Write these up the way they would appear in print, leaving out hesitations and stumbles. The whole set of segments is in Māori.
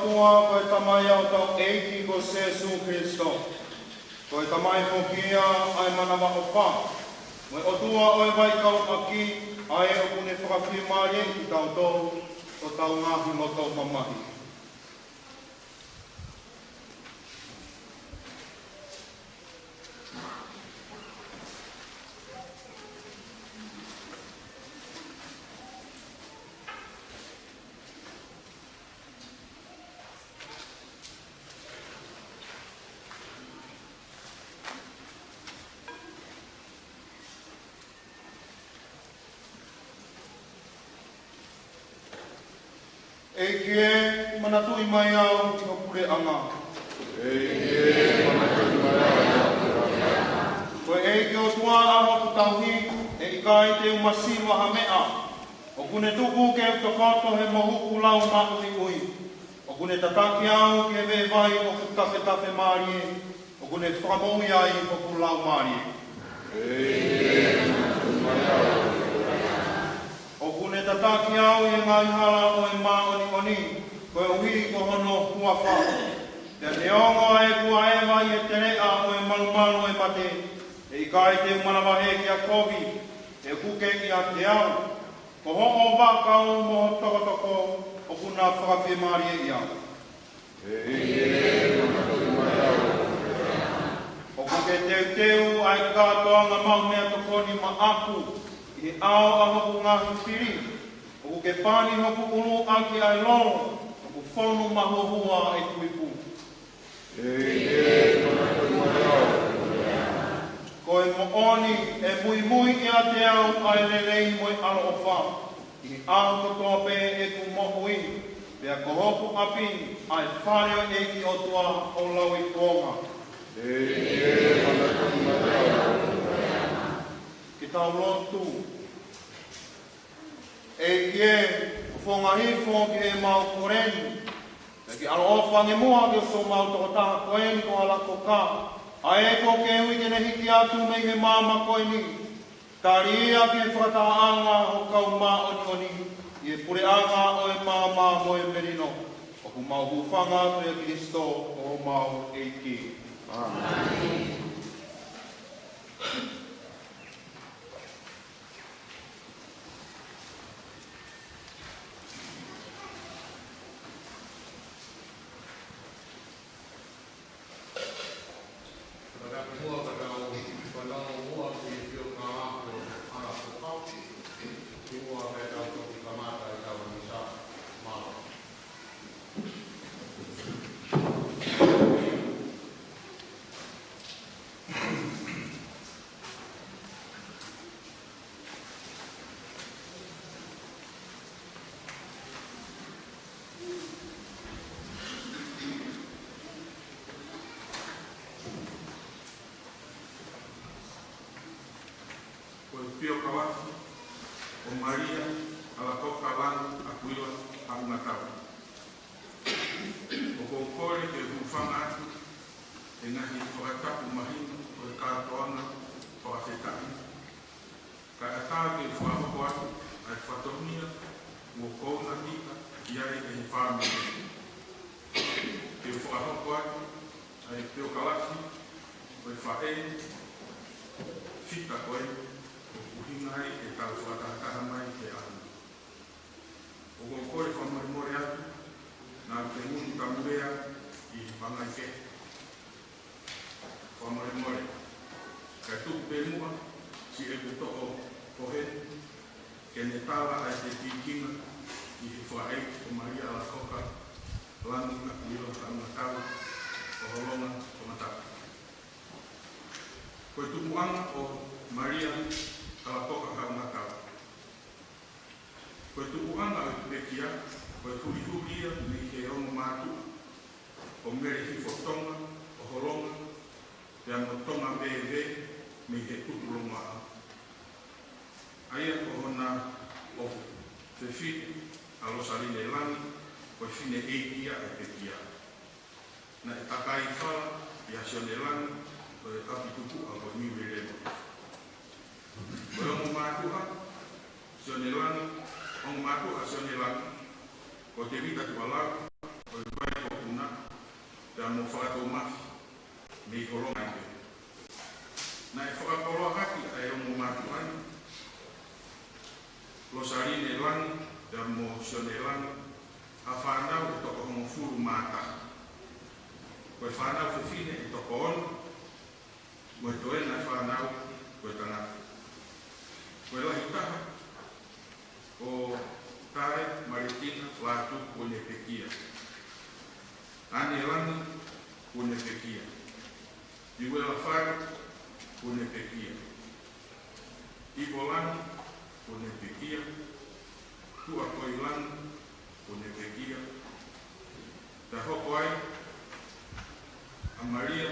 tua koe tamai au tau eiki ko Jesu Christo. Koe tamai whokia ai mana wako wha. Moe o tua oe vai kau aki ai o kune whakawhi marie ki tau tau o tau ngahi mo tau mamahi. Eke manatui mai au ki hokure anga. Eke manatui mai au ki hokure anga. Koe eke o tua aho ku tauhi e ikai te umasiwa ha mea. O kune tuku ke o tokoto he mohuku lau maui ui. O kune tataki au ke ve vai o ku tafe marie. O kune whakamoui ai o ku lau marie. Eke manatui mai au. O kune tataki au i ngai hala o e maoni oni, koe uhi ko hono huawha. Te neongo e kua ewa i e terea o e malumalu e mate, e i kai te umanawahe ki a kovi, e kuke i a te au. Ko hongo wakau moho tokotoko o kuna whakawhi marie i au. O kuke teu ai katoanga maumea tokoni ma aku, i ao a hoku ngahi whiri, o ke pani hoku ulu aki ai lono, o ku whonu mahuhua e kuipu. Koe mooni e mui ki a te au ai lelei moi alo o wha, i ao kotoa pe e ku mohui, pea ko hoku api ai whaneo e ki o tua o lau i konga. Ki tau lotu, e kie whongahi whongi e mau koreni. E ki alo ofange mua ke so mau toko taha koeni ko ala ko ka. A e ko ke hui ke ne hiki atu mei he mama koeni. Tari ia ki e whakataha anga o kau maa oni oni. I e pure anga o e mama mo e merino. O ku mau hufanga atu e Kristo o mau e ki. Amen. Pio Kawaki, o Maria, ala toka lanu, akuila, a una tau. O kokore ke hufanga atu, e ngahi whakatapu mahina, o e kātoanga, o a whetaki. Ka e tā ke whahoko atu, ai whatonia, o kōna tika, iai e hi whāmia. Ke whahoko atu, ai Pio Kawaki, o e whae, whita koe, ngai e tau whakataha mai te anu. O kokore whamorimore atu, nā te munu kamurea i pangai ke. Whamorimore. Ka tuku pe mua, si e kuto o pohe, ke ne tawa ai te tikinga i whae o Maria ala koka, lanu ka kuilo ka una tau, o holonga o mataka. Koe tumuanga o Maria ala toka ka una tau. Koe tukuanga o Pekia, koe huri-huria ni ke rongo mātua, o mere hi fotonga, o holonga, pia motonga bebe, me he tukulonga a. Aia ko hona o te whiti, a losaline lani, koe whine eikia e Pekia. Na e takai whala, i asione lani, koe api tuku a koe miwe remo. Koe ongo mātua, sione lani, ongo mātua sione lani, ko te rita tu alau, ko te vai furu mata. Koe whanau whiwhine e toko ono, mo e toena e whanau koe tangata. Koe lahi taha o tae maritina watu o ne pekia. Ane lani o ne pekia. Iwela whare o ne pekia. Ibo lani o ne pekia. Tua koi lani o ne pekia. Ta hoko ai a Maria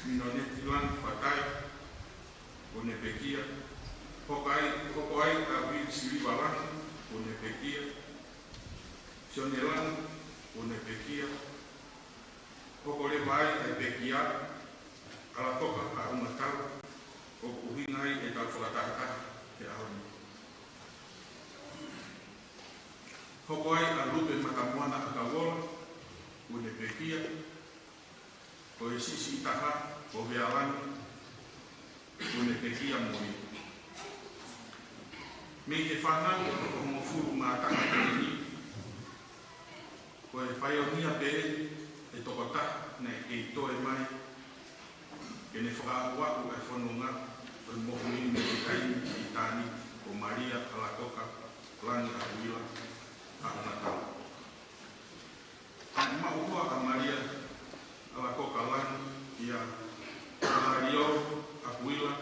minoneti lani whatai o ne pekia. Hoko ai a wili siriwa lani o ne pekia. Sione lani o ne pekia. Hoko le vai e pekia. Ala toka a umatau o kuhingai e tau whakatahata te aoni. Hoko ai a lupe matamuana a kawola o ne pekia. O e sisi taha o vealani o ne pekia moi. Me te whanau o mo furu mātaka tani. O e paionia pe e tokota ne e toe mai. E ne whakaawau e whanunga o i mohuini me te kaini i tāni o Maria Alakoka lani a Huila a Hunatau. Ane mauhua a Maria Alakoka lani i a Alario a Huila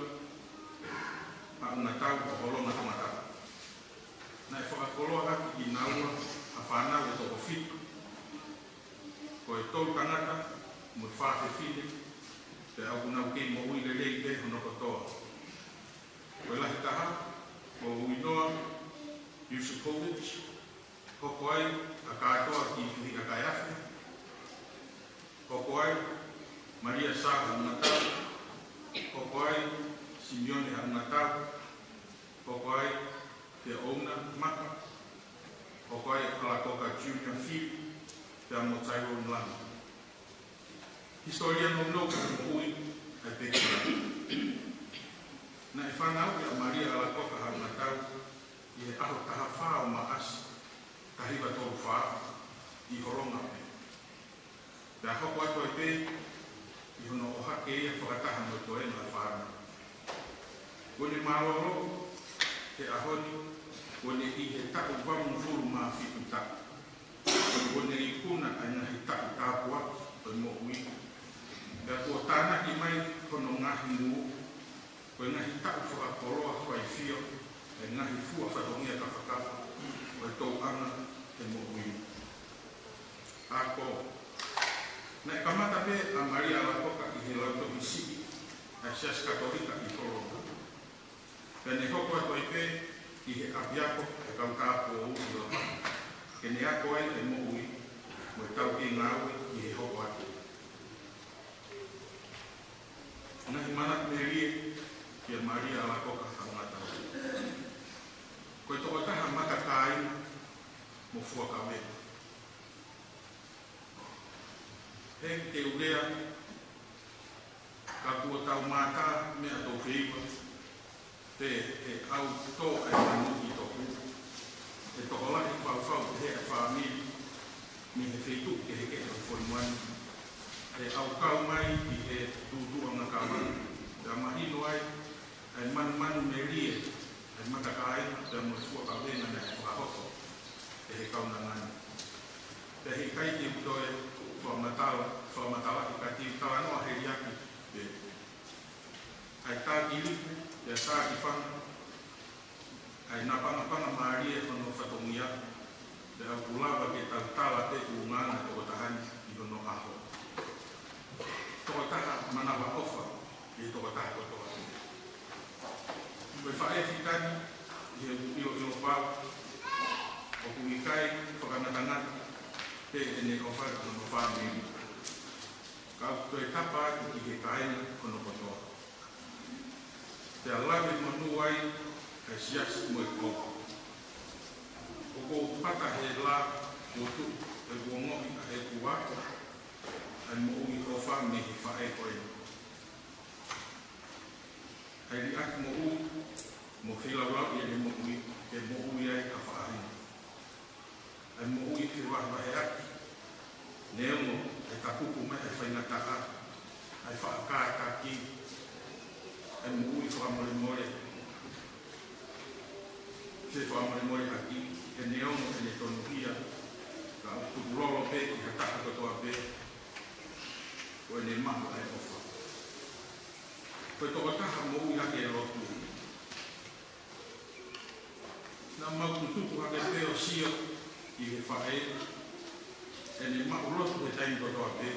a Hunatau o Holonga Tamatau. Na e whakakoloa haki i naua a whanau e toko fitu. Ko e tolu tangata mo whafe whine te au nau kei mo ui lelei te hono kotoa. Ko e lahi taha o uinoa Yusupovic, hoko ai a kātoa ki tuhi a Kaiafe, hoko ai Maria Sā a Ngatau, hoko ai Simeone a Ngatau, hoko ai te Ouna Maka, hoko ai Alakoka Junior Field, te amo Tairo Nlani. Historia no no ka ui ai pekina. Na e whanau i a Maria Alakoka ha Ngatau, i e aho taha whao maasi, tahiwa tolu whao, i horonga pe. Te ahoko ato e pe, i hono o hake e whakataha no to e na whāna. Kone maroro, te ahoni, kone i he taku wamu furu maa whitu taku. Kone i kuna ai ngahi taku tāpua, to mo ui. Te kua tāna ki mai kono ngahi ngu, koe ngahi taku whakakoroa whai whio, e ngahi fua whatongia ka whakafa, koe tau anga te mo ui. Ako, na e kamata pe a Maria Alakoka i he lauto i siki, a sias katolika i Toronto. Pene hoko ato i pe, i he apiako e kaukāpo o ui lopa. Ke ne ako ai te mo ui, mo e tau ki ngāwe i he hoko ato. Ngahi manak me rie ki a Maria Alakoka ha ngatau. Koe toko taha mata kāina mo fua ka wea. He te ulea ka kua tau mātā mea tō whiiwa te au tō e whanuki tōku. E toko lahi whau te he a whaamiri ni he whitu ke he ke o whoimuani. E au kau mai i he tūtua ngā kāmanu. Te amahino ai, ai manu me rie, ai matakaina, te amu fua ka wenga na e whakahoko, te he kauna ngani. Te he kaiti utoe, whamatala i kati tala noa he riaki, te ai tāki liku, te tāki whanga, ai nā panga maarie hono whatongia, te au kulawa ke tau tala te uungana toko tahani i hono aho. Toko taha manawa ofa i toko taha kotoa. Koe whae whitani i he ilo pau, o kumikai whakanatangata te ene ofa kono whaamiri. Kau koe tapa i he kaina kono kotoa. Te alawe manu ai e sias mo e koko. O ko pata he la o tu e buongohi a he kuwako, ai mo ui ofa me he whae koe. Ai ri aki mo ui, mo whilaurau i ane mo ui ai a whaahina. Ai mo ui ki waha he aki, Neongo, e tapupu mai e whainataka, ai whaakākaki, e mui whakamore se whakamore aki, e neongo e ne tonuhia, ka tukurolo pe, ki hataka katoa pe, o e ne maha e ofa. Koe toko taha mou hake e rotu. Nā maututuku hake pe o sio, ki he whae, e ne mahu rotu he taimi katoa pe,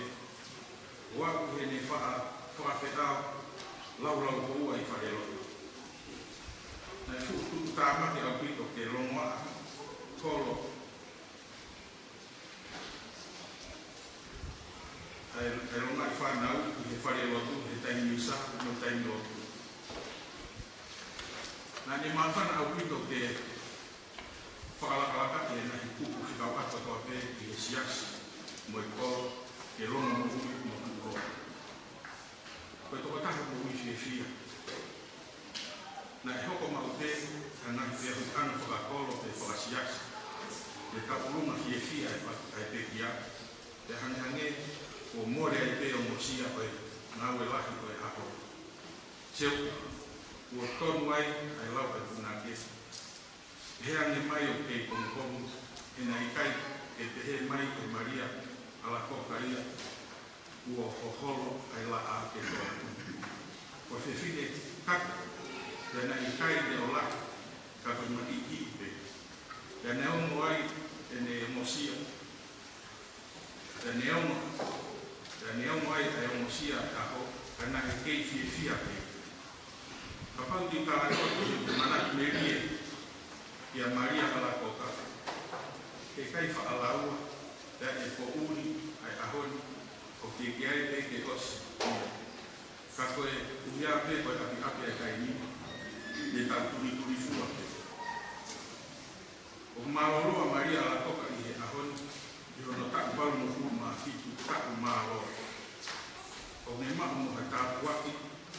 waku he ne whaafetao, lau koua i whae rotu. Nā fuku tāmaki au pito ke longoa, kolo, e longa i whanau, i he whae rotu, he taimi usa, no taimi rotu. Nā ne mawhana au pito ke whakalakalaka e nahi kuku ki kau ato toa pe i he siasi, mo i kolo, ke longa mo hui mo kuko. Koe toko taha mo hui fia. Na e hoko mau te, ka nahi te ahu ana whakakolo te whakasiasi, le kapulunga fia ai pe kia, te hangehange o more ai pe o mosia koe, ngau e lahi koe ako. Seu, ua tonu ai lau ai punake. He ange mai o kei kongokongu, e na ikai e te he mai o Maria, ala kokaria, ua hoholo ai la a ke toa. Ko se fide kaka, e na ikai de o la, kato maki ki pe. E ne ono ai e ne mosia, e ne ono ai e mosia aho, e na e kei fia pe. Kapau di kala koto, mana merie, ia Maria ala koka. Ke kai whaalaua, e ko uri ai ahoni, o ke kiai pe ke osi. Ka koe uia pe koe api ai kai nima, ne tau turi fua pe. O maroroa Maria ala koka i he ahoni, i hono taku baru no fu ma fitu taku maroroa. O ne mahu mo he tāpu waki,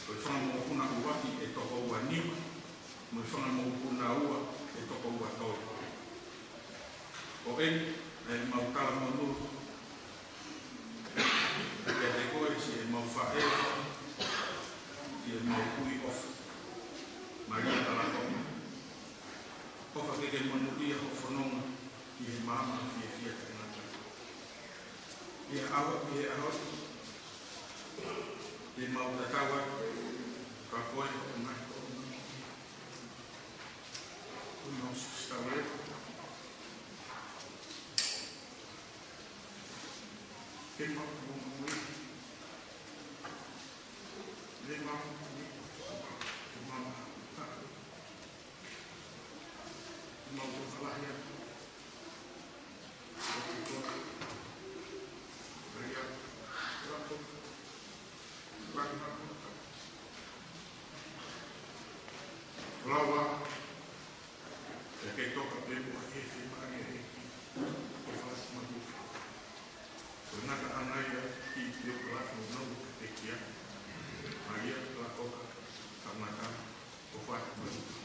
o i whanga mo kuna uwaki e toko ua nima, mo i whanga mo kuna ua e toko ua tolu. O eni, e mautala mo nuru, e te koe si e mau whae, si e mau kui ofa. Maria ala koka. Ofa keke manuia ho whanonga, i he mama fia ka ngata. I he awa, e mau tatawa, ka koe o mai koe. Unau stawe. Ke mau kumui. Le mau kumui. Ke mau taku. Mau tukalahia. Oki koe. Maria. Rapo. Lawa, e kei toka pepo a hefi Maria heki, e whas mabuka. Ko naka anaia ki teo kalaka o nau e kia, Maria la koka, kamaka, o whai mabuka.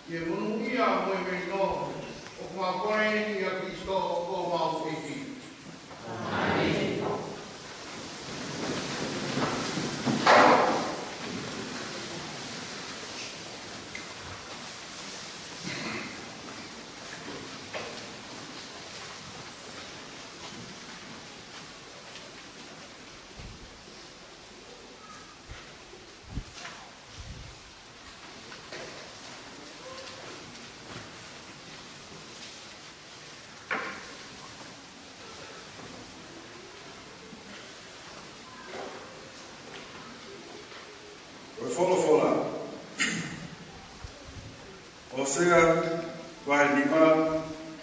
Ye munuia mo me no o ma koe ni a Kristo o ma o wholofola. O sea, vai lima,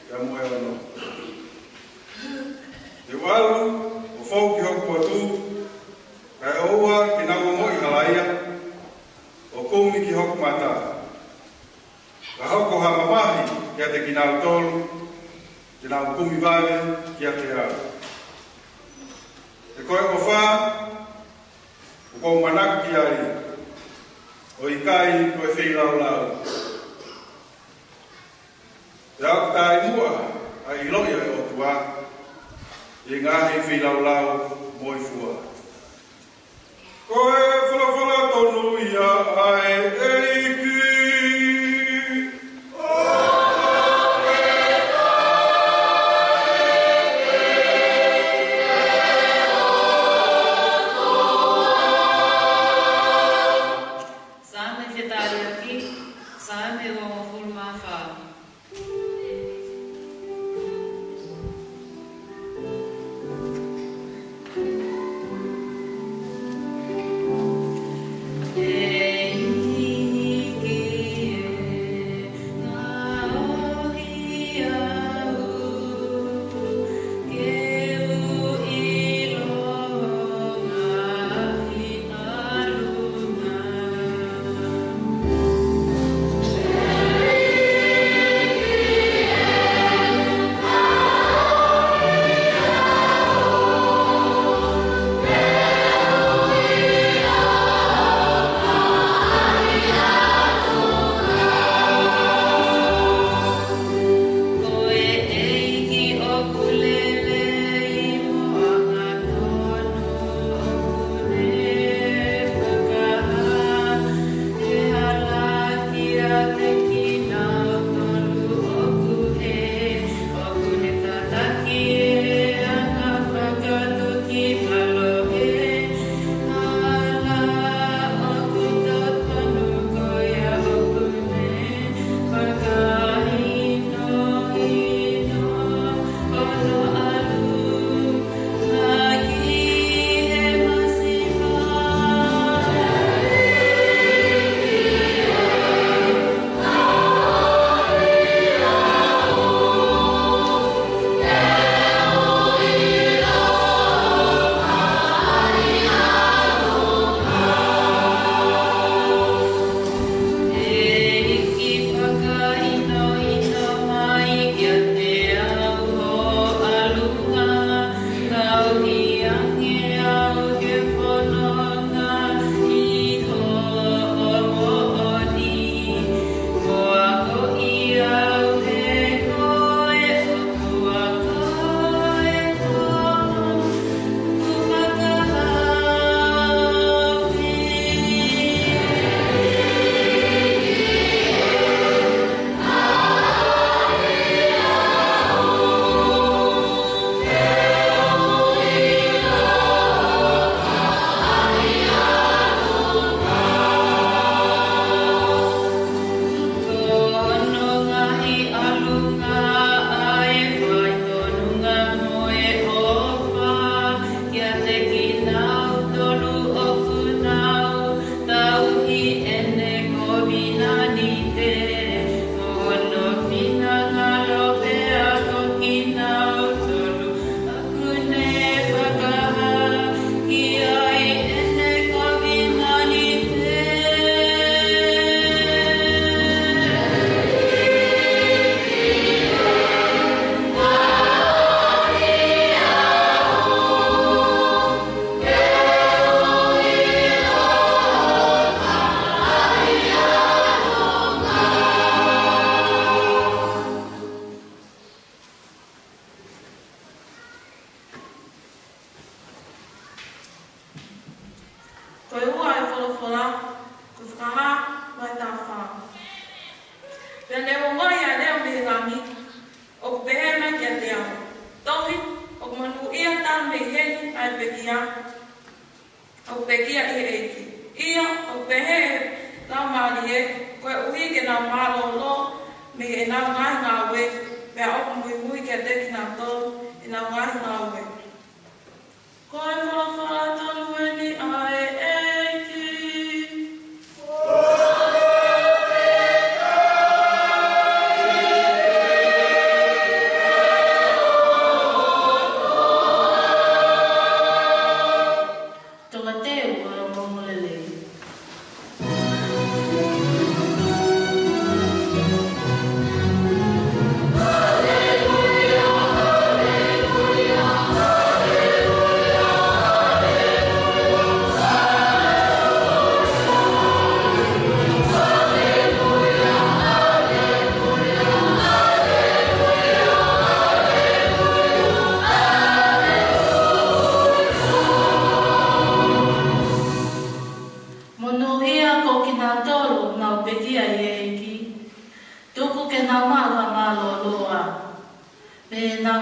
ia moe ono. Te walu, o whau ki hoku atu, kai oua ki nau moi halaia, o koumi ki hoku mata. Ka hoko ha mamahi kia te ki nau tolu, ki nau kumi vale kia te au. Te koe o wha, o kou manaku ki ai, o i kai koe whilau lau. Te au tai mua, ai i loia e o tua, i ngahi whilau lau moi fua. Koe whala tonu ia ai eiki.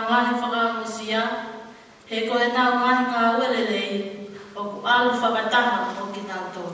ngahi whakaangusia, he koe nau ngahi ngā uelelei, o ku alu whakatanga o ki nātou.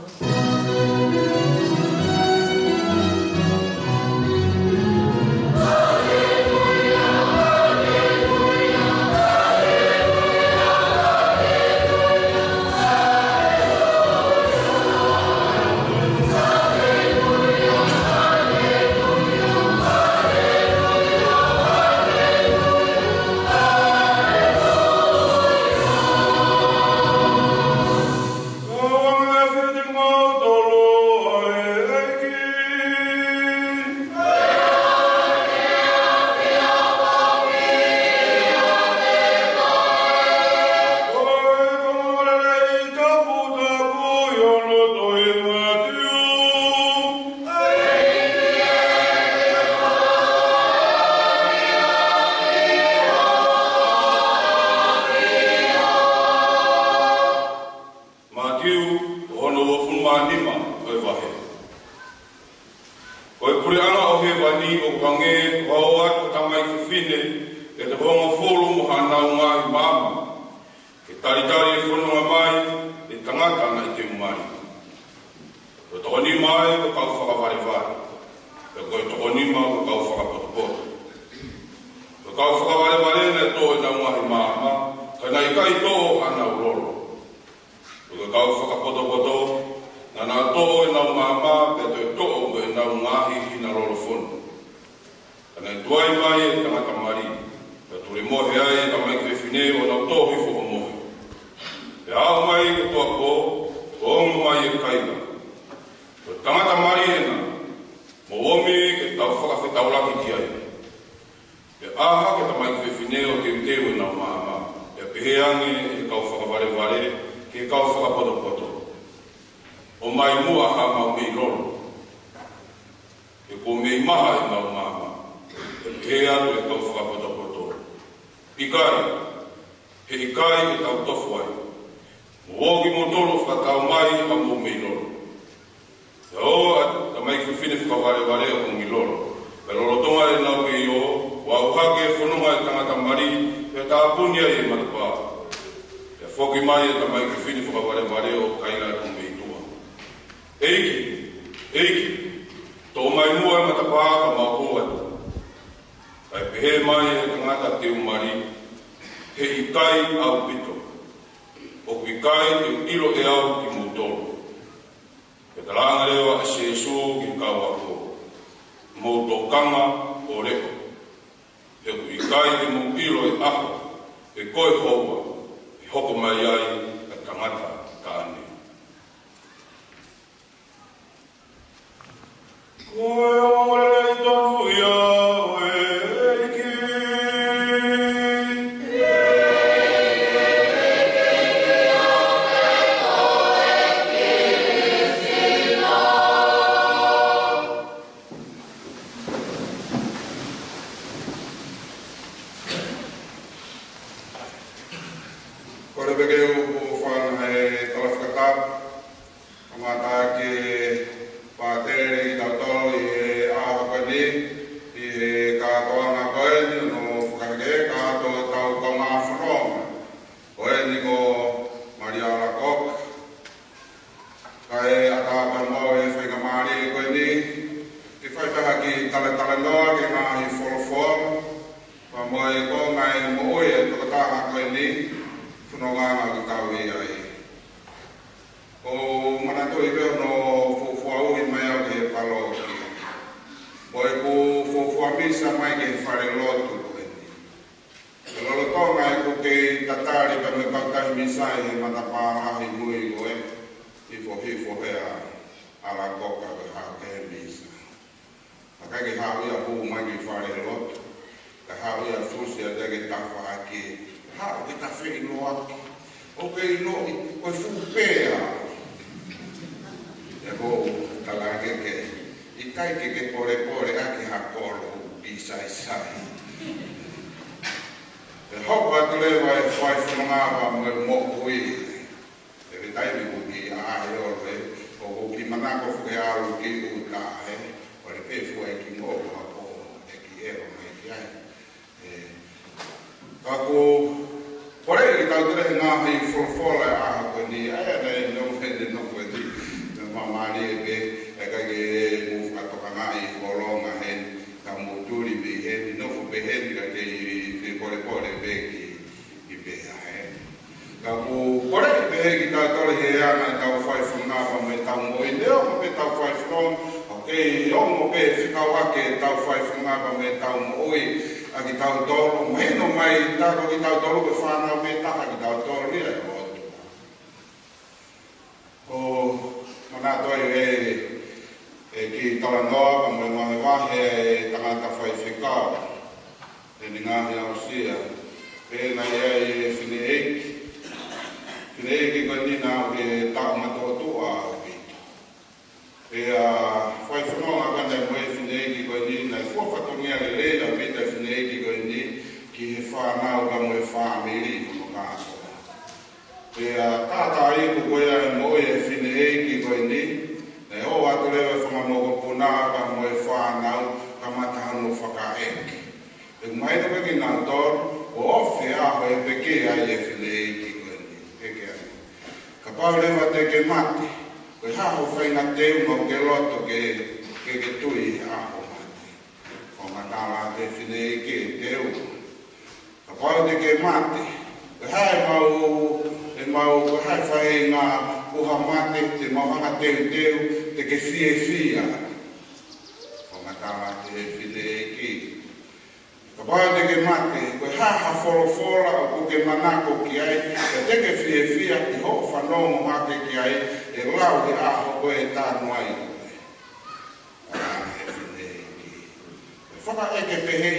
Kako pore ki tau tere ngā hei wholofola e aha koe ni, aia nei no whende no koe ni, mamari e be, e kai ke mu whakatoka ngā i holonga hen, ka moturi be hen, no fu be hen ka ke pore be ki be a hen. Kako pore ki be he ki tau tole he ana i tau whai whangawa me tau moi leo, ma pe tau whai whanong, okay, ongo pe whikau ake tau whai whangawa me tau moi, a ki tau tolo, mahino mai tako ki tau tolo ke whanau me taka ki tau tolo ria e hotu. Ko mana toi e ki tala noa, ka mai mai wahe e tangata whai whikau, e ni ngahi au sia, e na ia e whine eiki koe nina au ke tau matua tua au pito. E a whai whanonga kanda e moe whine eiki koe nina, e fuafatongia le leila pita whine eiki koe ni, ki he whanau ka moe whamiri kono kāsoa. E a tāta iku koe e moe e whine eiki koe ni, e o atu lewe whangamoko puna ka moe whanau ka matahano whakaeki. E kumaita koe ki nau tōru, o ofi aho e peke ai e whine eiki koe ni, peke ai. Ka pau lewa te ke mati, koe haho whainga teu mau ke loto ke tui aho mati. O matala te whine eiki e teu. Ka pau te ke mati, koe hae mau koe hae whae ngā uha mati, te mauhanga teu, te ke fia. O matala te whine eiki. Ka pau te ke mati, koe haha whorofora o kuke manako ki ai, te ke fia, i ho whanongo mate ki ai, e lau he aho koe e tānu ai koe. Arana he whine eiki. Whaka eke pehe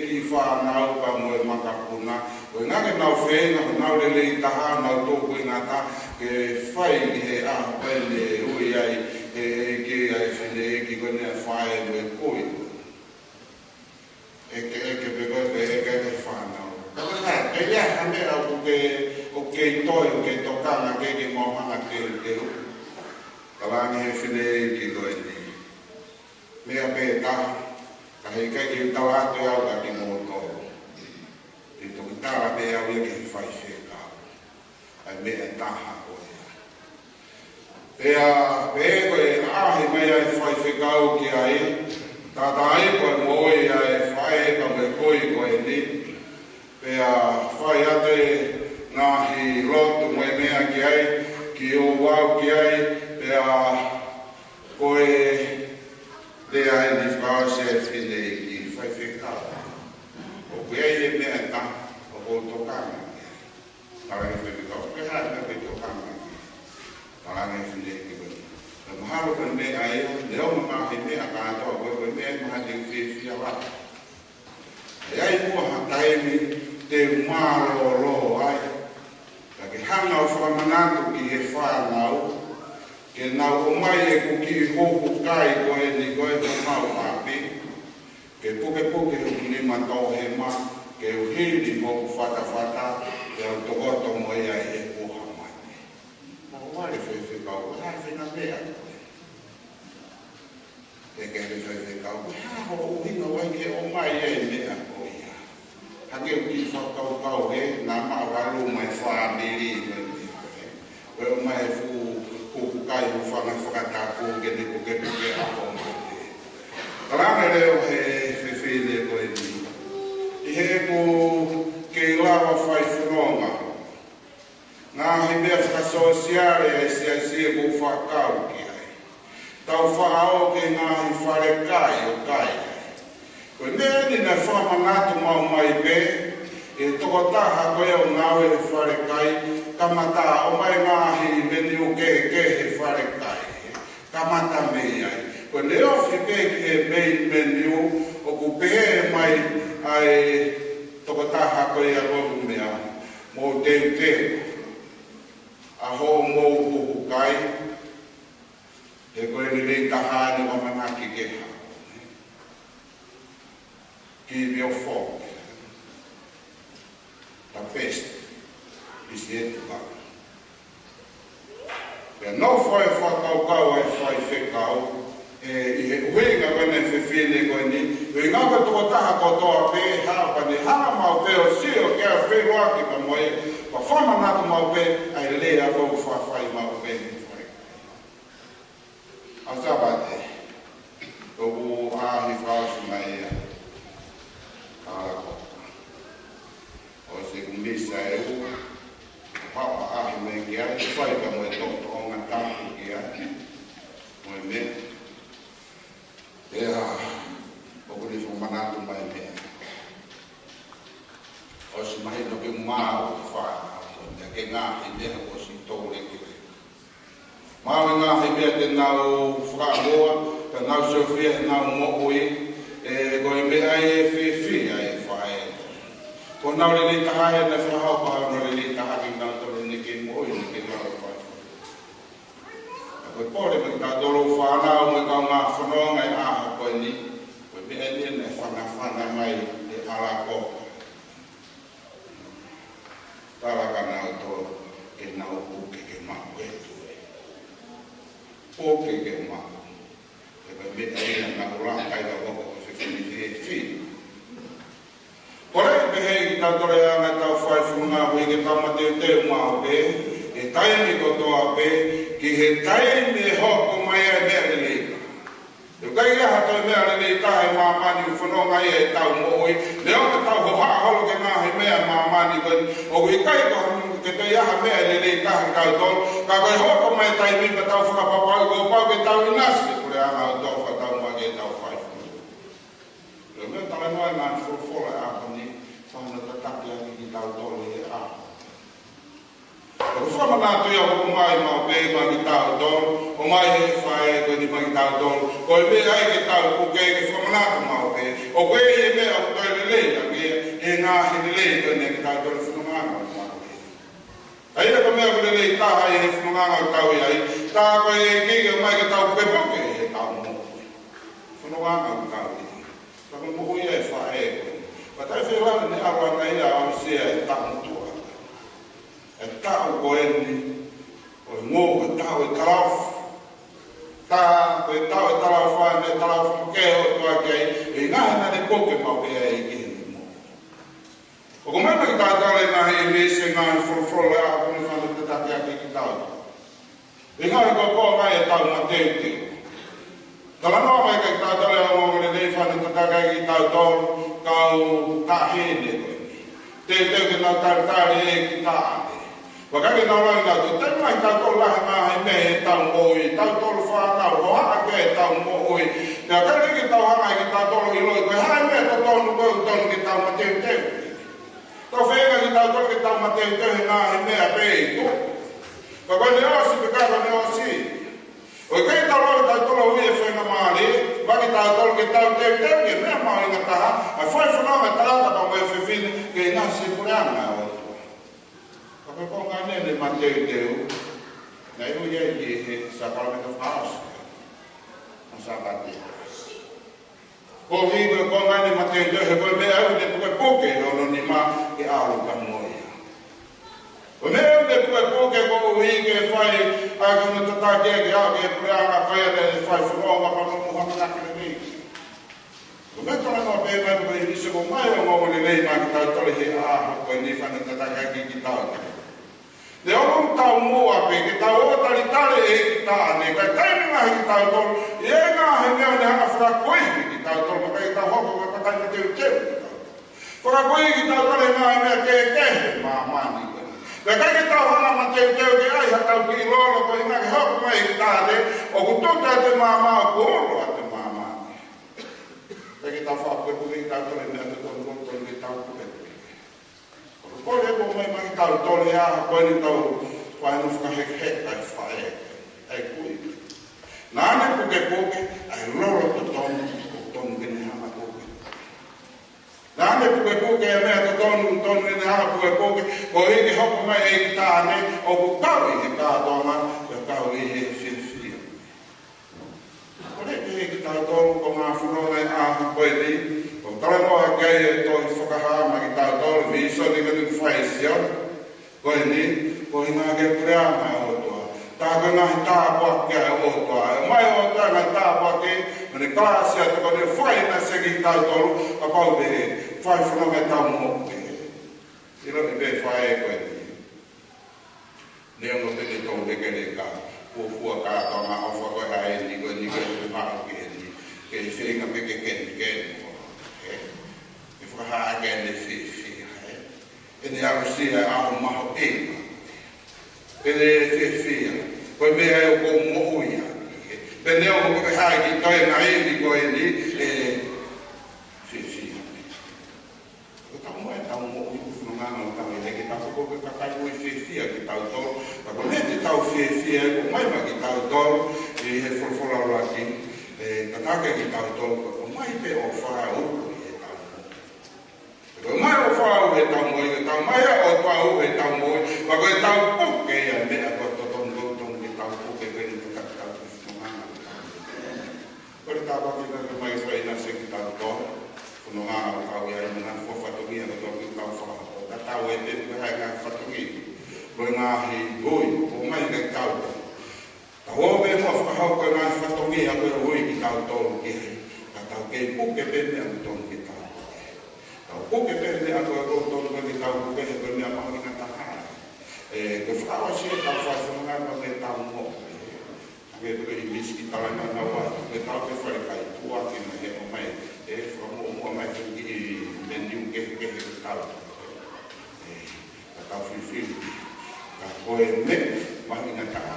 ki whanau ka moe makapuna, koe ngake nau whenga, nau lele i taha, nau tōku i ngā tā, ke whai ni he aho koe ne hui ai, e eke ai whine eiki koe nea whae moe koe. Eke pe koe pe eke whanau. Ka koe hea, ke ia hame au o ke toi, o ke tokanga, ke mohanga teu. Ka langi he whine eiki koe ni. Mea pe taha, ka hei kai ki tau atu au ka ki mō tōru. I toki tāra pe au ia ki whai whekau. Ai mea taha koe. Pea pe koe ahi mea i whai whekau ki ai, tāta ai koe moi ai whae ka me koi koe ni. Pea whai ate ngahi lotu mai mea ki ai, ki o wau ki ai, pea koe le ai ni whao se whine ki whai whekau. O koe ai e mea ta, o ko tokanga ki ai. Tarangi whekau, koe hai me pe tokanga ki ai. Tarangi whine ki koe. Ka mahalo koe mea ai, leo makahi mea kātoa koe mea maha te whiwhia wata. E ai mua hataimi te maro ai. Ka ke hanga o whamanatu ki he whanau, ke nau o mai e kuki hoku kai koe ni koe te mau hapi, ke puke huku ni matau he ma, ke uhiri hoku whata, ke au tokoto mo ia e puha mani. Ma wale whewhekau, hae whina mea koe. E ke whewhekau, haho uhina wai ke o mai e mea koe ia. Hake uki whakau he, nā maawaru mai whaamiri koe ni koe. Koe o mai e kuku kai whanga whakataku ke ne puke aho mate. Kalame reo he whewhine koe ni. I he ku ke lawa whai whanonga. Ngā he mea whakasosiare e sia ku whakau ki ai. Tau whakao ke ngā he whare kai o kai. Koe mea ni na whamanatu mau mai pe, e toko taha koe o ngāwe he whare kai, kamata o mai ngāhi meni o ke he whare kai. Kamata mei ai. Koe ne ofi pe ki he meni o ku pehe mai ai toko taha koe a loru mea. Mō teu. Aho mō huku kai. E koe ni rei taha ni wamanaki ke ha. Ki meo fōk. The best is yet to come. Pea no whai whakau ai whai whekau, i he uhinga kone whiwhine koe ni, i ngāka tō taha kotoa pē, hapa ni hana mau pēo sio whai roa ki ka moe, pa whama nā ka mau pe, ai lea kou whawhai mau pe ni whai. A sabate, tōku āhi whāsu mai ea, kāra kota. O se kumisa e u, papa āhi me ki ai, whai ka moe tōku o ngā tāku ki ai, moe me, ea, o kuri whamanatu mai mea. O si mahi no ke maa o te whaana, o ke ngā he mea o si tōre kere. Māwe ngā he mea te nau whakamoa, ka nau sofia e nau mooi, e goi mea e whiwhi a e whae. Ko nau le le tahae na whahau paha, nau le le tahae ki nau tore ne ke mooi, ne ke ngā whae. A koe pōre me ka doro whanau me ka ngā whanonga e aha koe ni, koe mea ni ne whana mai e ala kōpa. Taraka nau tō ke nau pōke ke mau e tue. Pōke ke mau. E ka mea ina nau rākai ka wako ko se whini e whini. Kore ke hei ki tau tore anga tau whai whunga hui ke tau mateo teo mau pe, e taimi ko toa pe, ki he taimi hoko mai e mea le leika. E kai ia hatoi mea le leika he mamani u whanonga ia e tau mooi, leo te tau ho haa holo ke ngā he mea mamani koe, o kui kai ko ke te iaha mea le leika he tau tol, ka koe hoko mai taimi pa tau whakapapau ko pau ke tau inasi, kore anga o tau whatau mai ke tau whai. Leo mea tala noa ngā wholofola e ako ni, whana tataki aki ki tau tolu e ako. Ko whamana tuia ko mai mau pe ma ki tau tolu, o mai he whae ko ni ma ki tau tolu, ko e mea ai ke tau kuke ke whamana ko mau pe, o koe e mea o toi le leika ke ngā he le leika ne ki tau tolu whanamanga o mau pe. Ai e ka mea ko le leika ai he whanamanga o tau i ai, tā koe e kike mai ke tau kuke poke he tau mau pe. Whanamanga o tau i. Ka ko mo ui e whae e koe. Pa tai whewhana ne awa nei a au sea e tau tua. E tau ko eni, o e ngō e tau e tarau. Tā ko e tau e tarau whae me tarau whakeo e tua kei, e ngāhana ne poke mau pe e i kini mō. O ko mai ki tā tare nahi e mese ngā e whoroforo e a kone whana te taki aki ki tau. E ngā e ko ngai e tau ma teo teo. Tala noa mai kai tā tare a mō ne nei whana te taki aki ki tau tōru, kau tā hene koe ni. Te teo ke nau tāre e ki tā ane. Wakake nau rai nau tō, tēnu mai tau tōru lahe ngā hei me e tau mōi, tau tōru whānau, ho haka ke e tau mōi. Te a kare ki tau hana i ki tau tōru i loi, koe hae mea tō tōnu koe tōnu ki tau mateu teu. Tō whenga ki tau tōru ki tau mateu teu he ngā hei mea pe i tō. Ka koe ne osi, pe kāra ne osi. O kei tau lau tau tōru hui e whenga maari, waki tau tōru ki tau teu teu, ke mea maari ngā taha, a whai whanau me tarata pa mai whiwhine, ke ngā si pureanga o. Ka ko ngā nene mateu teu, nei ui e i he sa parameta whaos. Ang sabate. Ko higo ko ngā nene mateu teu, he koe mea au te puke puke, no ni ma ke alu ka moia. O mea au te puke puke, ko hige e whai, a kona tatake ke au ke pureanga whai ane e whai whanonga pa muhanga nakene ni. Ko mea tala ngā pe mai ko i nise ko mai o ngō le nei mai ki tau tole he aha ko i ni whana tatake ki tau. Le ono tau mua pe, ke tau o tari tare e ki tāne, kai taimi ngahi ki tau tolu, e ngā he mea ne hanga whakakoihi ki tau tolu, kai tau hoko ka katai me teu teu ki tau. Whakakoihi ki tau tole ngā he mea ke kehe, mā mani koe. Le kai ki tau hana ma teu teu ke ai hatau ki lolo, ko i ngā ke hoko mai ki tāne, o kututa te mā mā o kuoro a te mā mani. Kai ki tau whakakoihi ki tau tole mea te tolu kontolu ki tau kuke. Kore ko mai mai tau tole a koe ni tau whae no whakahek ai whae ai kui. Nāne puke puke ai loro to tonu kene hama puke. Nāne puke puke e mea to tonu kene hama puke puke ko hiki hoko mai e ki tāne o ku kau i he kātonga e kau i he whiwhia. Kore ke hiki tau tonu ko ngā whanonga e aha koe ni ko tala noa kei e toi whakahama ki tau tolu, vi iso ni katu whaisia, koe ni, ko i ngā ke preama e otoa. Tā koe ngāhi tāpua kia e otoa. E mai otoa ngāhi tāpua ki, mene klāsia te kone whaina se ki tau tolu, ka pau te he, whai whanonga e tau mō te he. Ilo i be whae koe ni. Leo no te tau leke le ka. Pua ka tonga awha koe hae ni koe ni koe te maa ke ni. Ke i whiringa peke keni keni. E whakahaa ke ne whiwhi. E ne aru sia aho maho ema. E ne whiwhia. Koe mea e o ko mo uia. Pe neo mo koe hae ki toi na ewi koe ni. Fia ki tau toro, ka kone te tau fia, ko mai ma ki tau toro, e he wholwhola raki, ka take ki tau toro, ka ko mai pe o whaa uko i he tau mo. Ka mai o whaa uko he tau mo, ka tau mai o tua uko he tau mo, ka koe tau poke ia mea ko toton gauton ki tau poke kene te kakitau ki whanonga. Kore tau waki ka mai whaina se ki tau toro, whanonga o tau ia i mana whawhatongia ka tau ki tau whaa. Ka tau e te hai ka whatongia. Koe ngāhi hui, o mai kai tau. Ka hobe mo whakahau koe ngāhi whatongi a koe hui ki tau tōru ki hei. Ka tau kei puke pene a tōru ki tau. Ka puke pene a koe tōru ki tau puke he koe mea mahi na tahara. Koe whakawa sia tau whaifunga ka me tau mo. Ke koe i miski talanga na wai. Koe tau ke whare kai tua ki na he o mai. Whakamoa mua mai ki meniu ke tau. Ka tau whiwhiwi. Ka koe me mahi na taha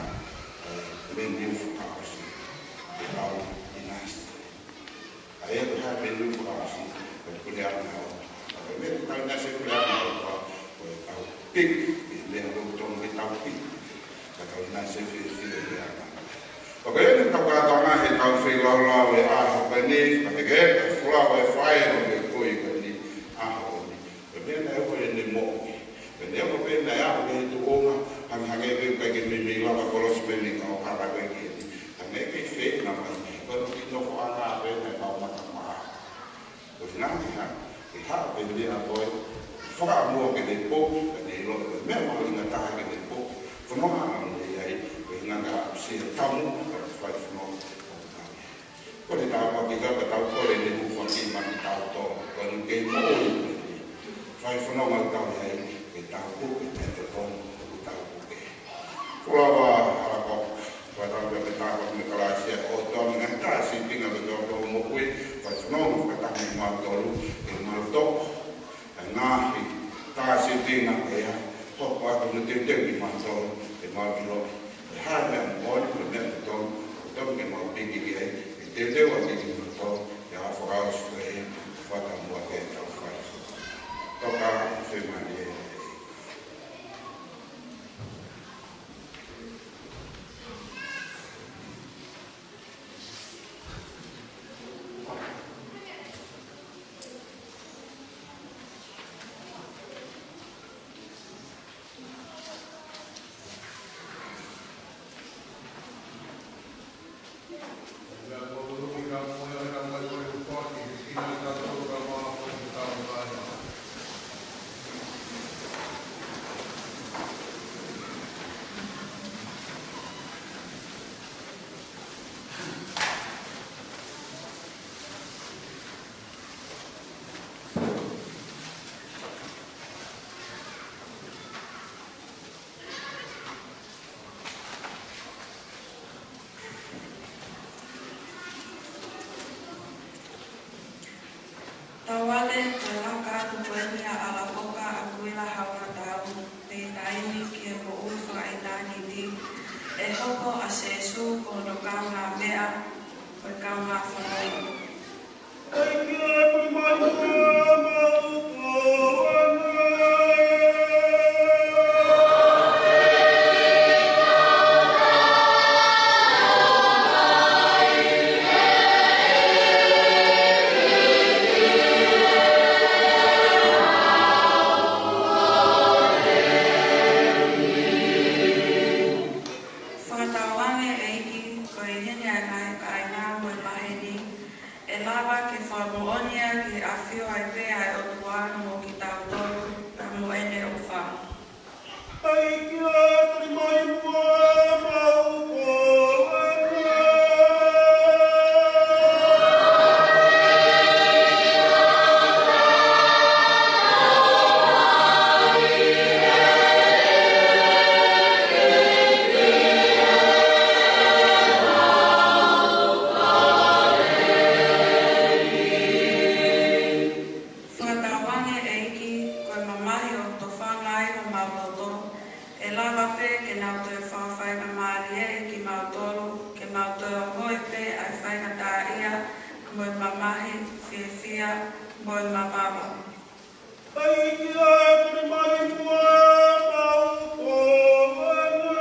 meniu whakawasi e tau i nasta. A ea koe hae meniu whakawasi koe kule ana o. Ka koe me tau nasa kule ana o koe tau pik i lea routonu e tau pik. Ka tau nasa whiwhiwi e ana. Ka koe ene tau kātona he tau whilau e aho koe ni. Ka te ke e whulau e whae o me koe koe ni aho o ni. Koe mena e koe ne mo'i. Pene o pene e aho e tu onga, hange e kai ke me lava kolos pene ka o kara koe ki ni. Hange e kei whee na mai, koe no ki nofo ana a pene e pao mata maa. Koe whinangi ha, ke haa pene a koe, whaka mua ke ne po, ke ne ilo, mea mau inga taha ke ne po, whanonga anu e ai, koe hinanga si e tamu, ka whai whanonga o tani. Koe ne taha paki kaka tau kore ne mufa ki maki tau tō, koe nu kei mo oi, whai whanonga o tau hei, ke tau puke, te te tonu, ke tau puke. Kurawa harako, wai tau ke tau me kalasia, o tonu ngai tā si tinga ke tau tōru mo kue, wai whanonga ke tau me mau tōru, ke mau tōku, e ngāhi, tā si tinga ke ia, hoko atu me te teu ki mau tōru, ke mau kilo, e hae mea mwori, ke mea te tonu, ke tau ke mau piki ki ei, ke te teu a piki mau tōru, ke a whakausu ke ei, whata mua ke tau whai. Toka, whemani e. te, ke nau te whawhaiga maari e, ki mautoro, ke mautoro ngoi pe, ai whaiga tā ia, moi mamahi, whiawhia, moi mamama. Ai ki ai kuri mai mua mau kōwana.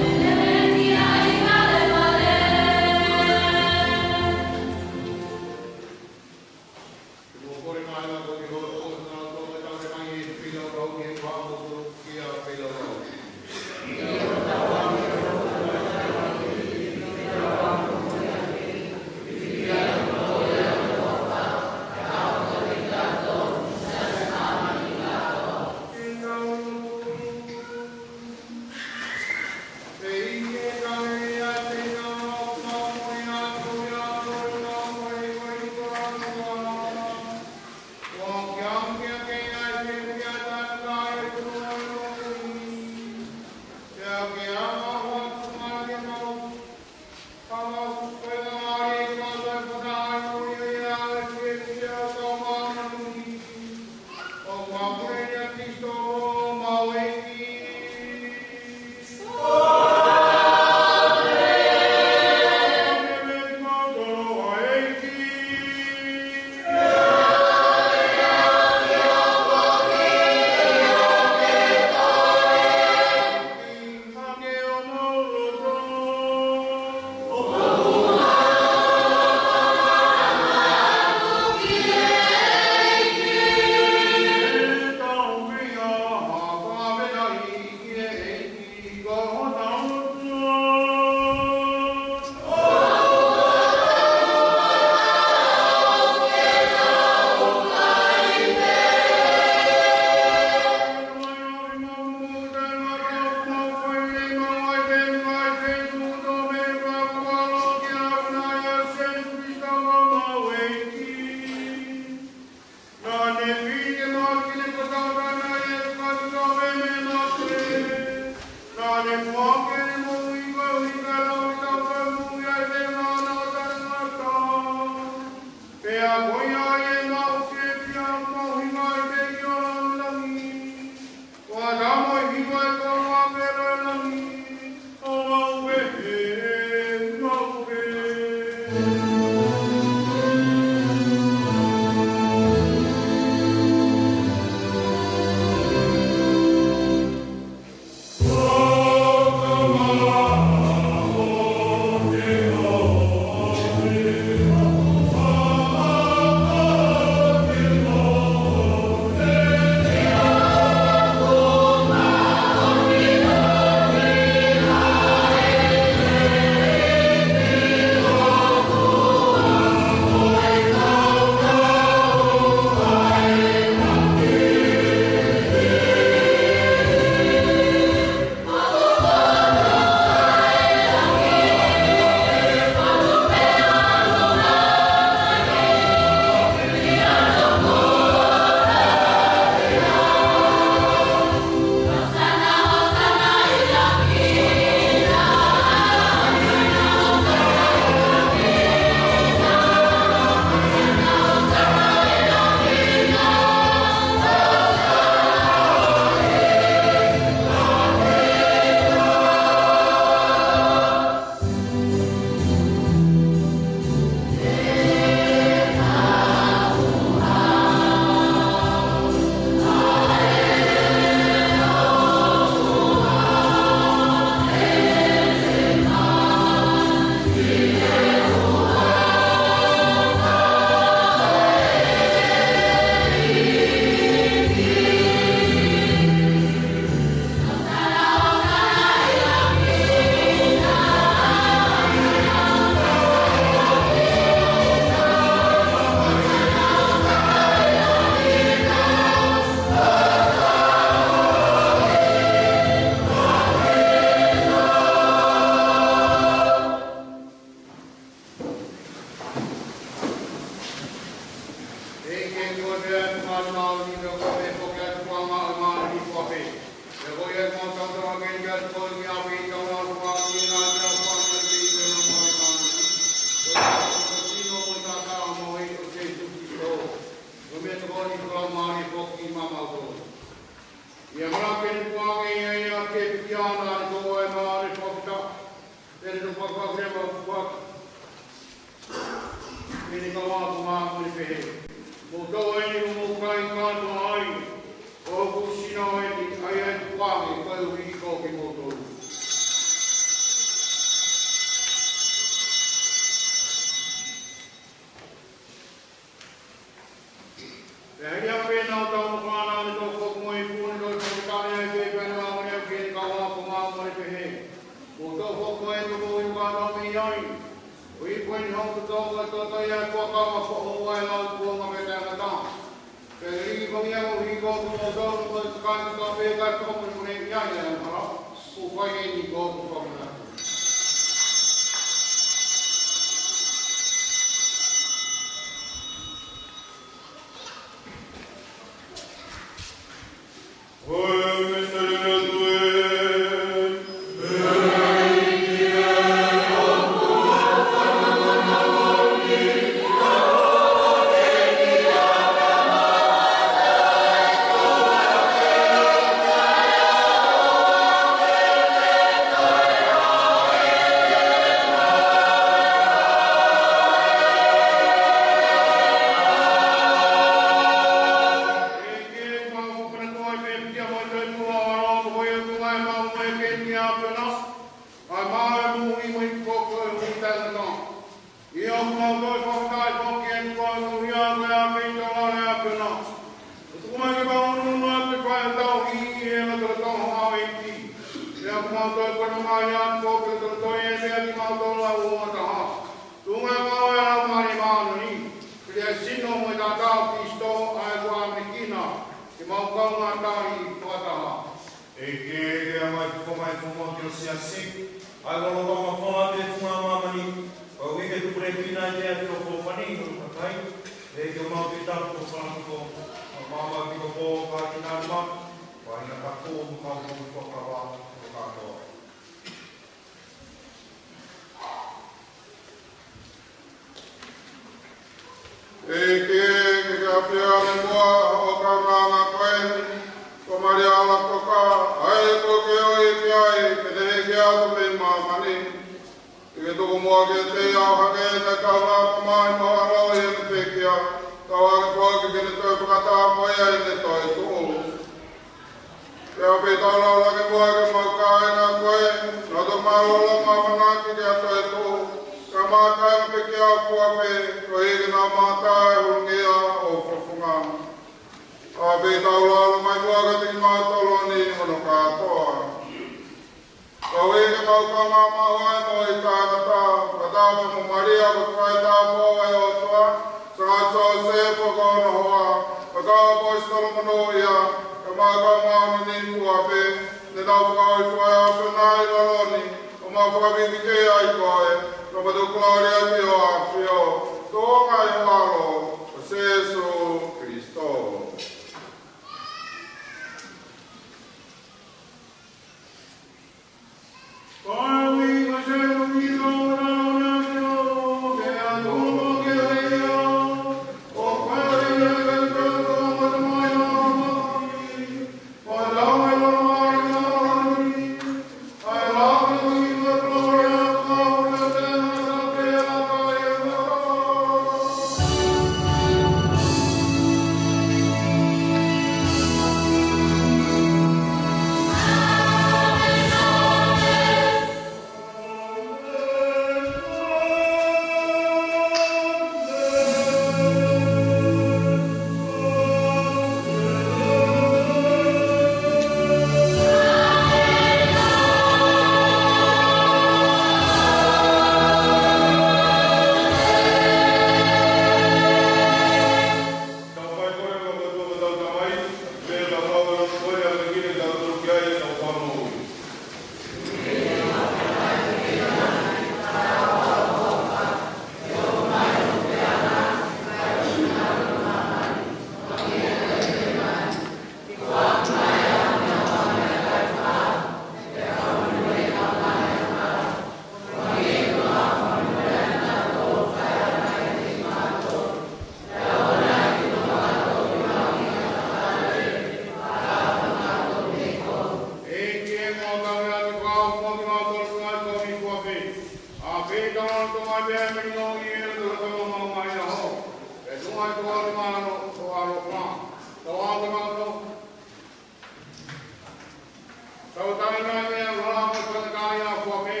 Tau tai nai mea rāma whakakai a whake.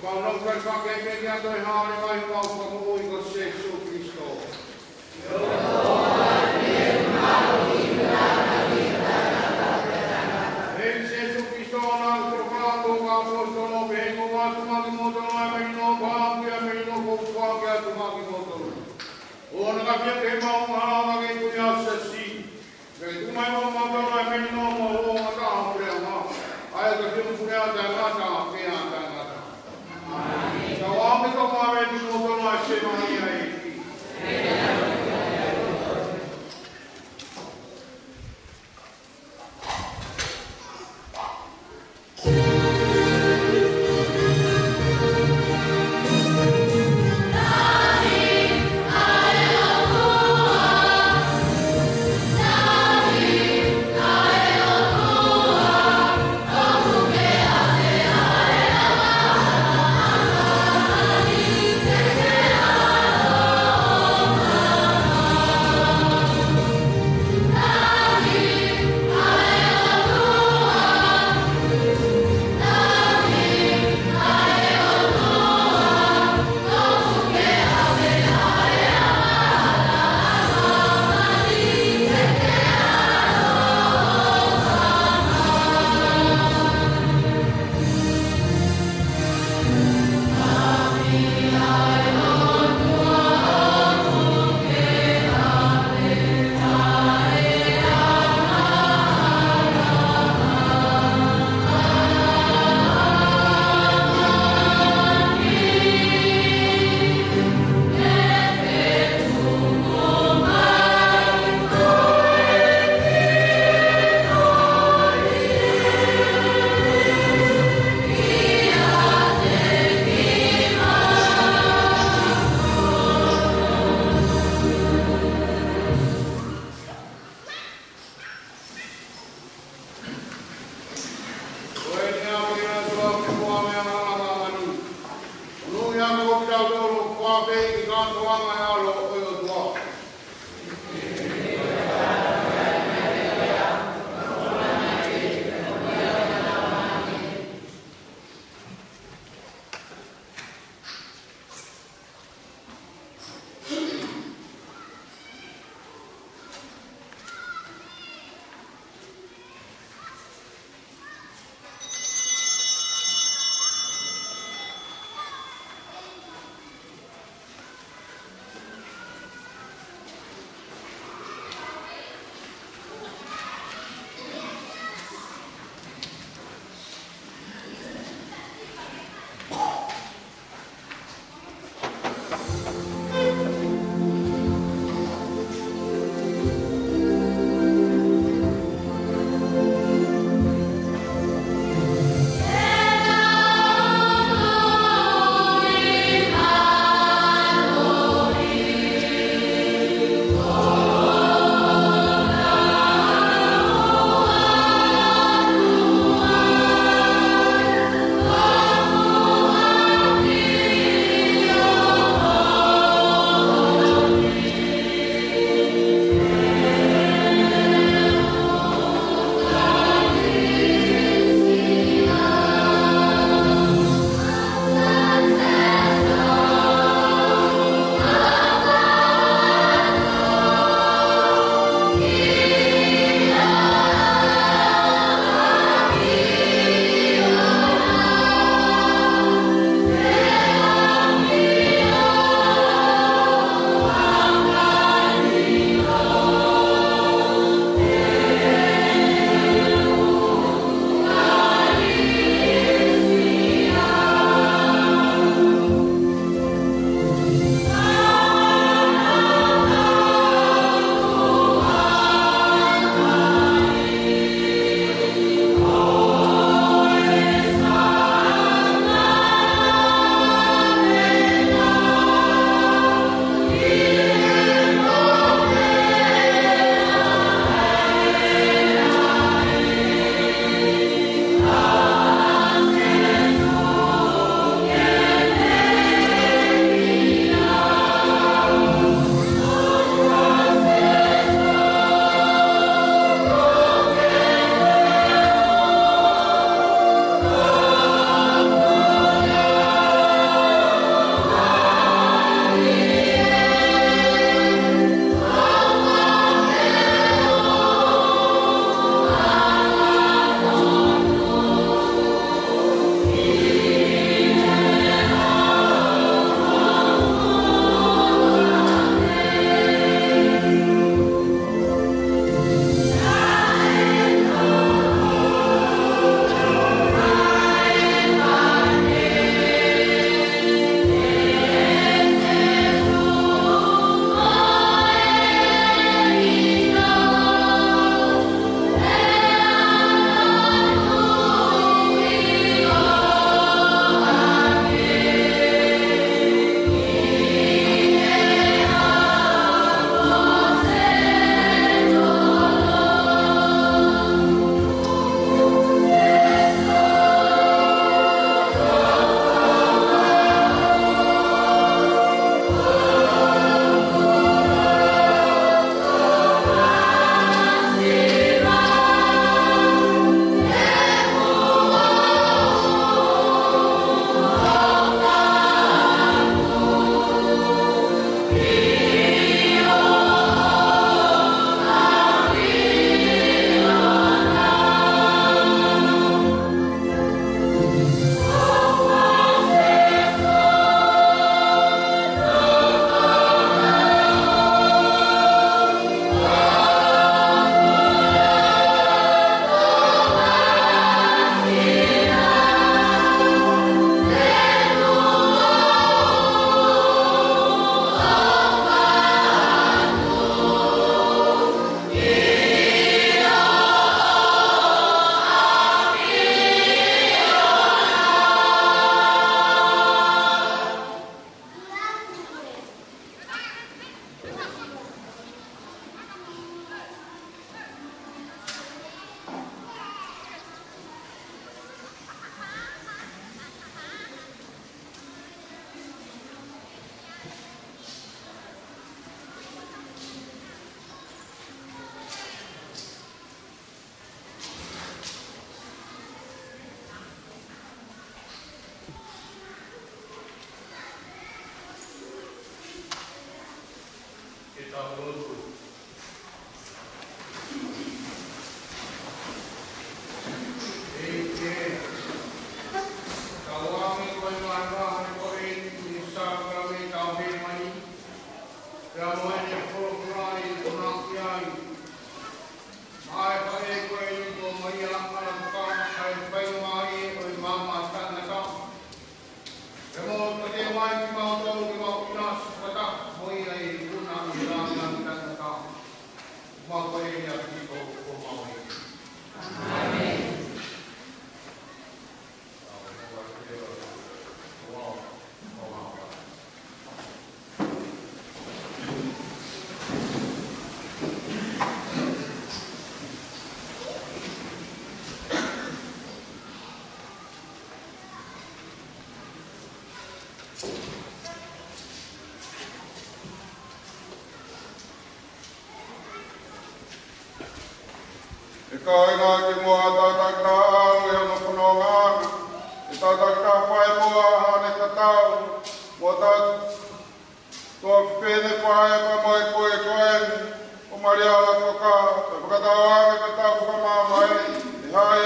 Kau nau kai whake me kia toi haere mai wau whakamui ko Jesu Christo. Hei Jesu Christo nā kutokāto ka apostolo pehengo watu maki motono ai mei no pāpia mei no kouwhake atu maki motono. O na ka pia ke mau ngā maki tui a sasi. Kei tumai mau motono ai mei no mo o ngata hamurea ngā. Ai ka pia mpulea tangata ke a tangata. Ka wāme ka mawe ni motono ai se mahi ai ki. Nahi,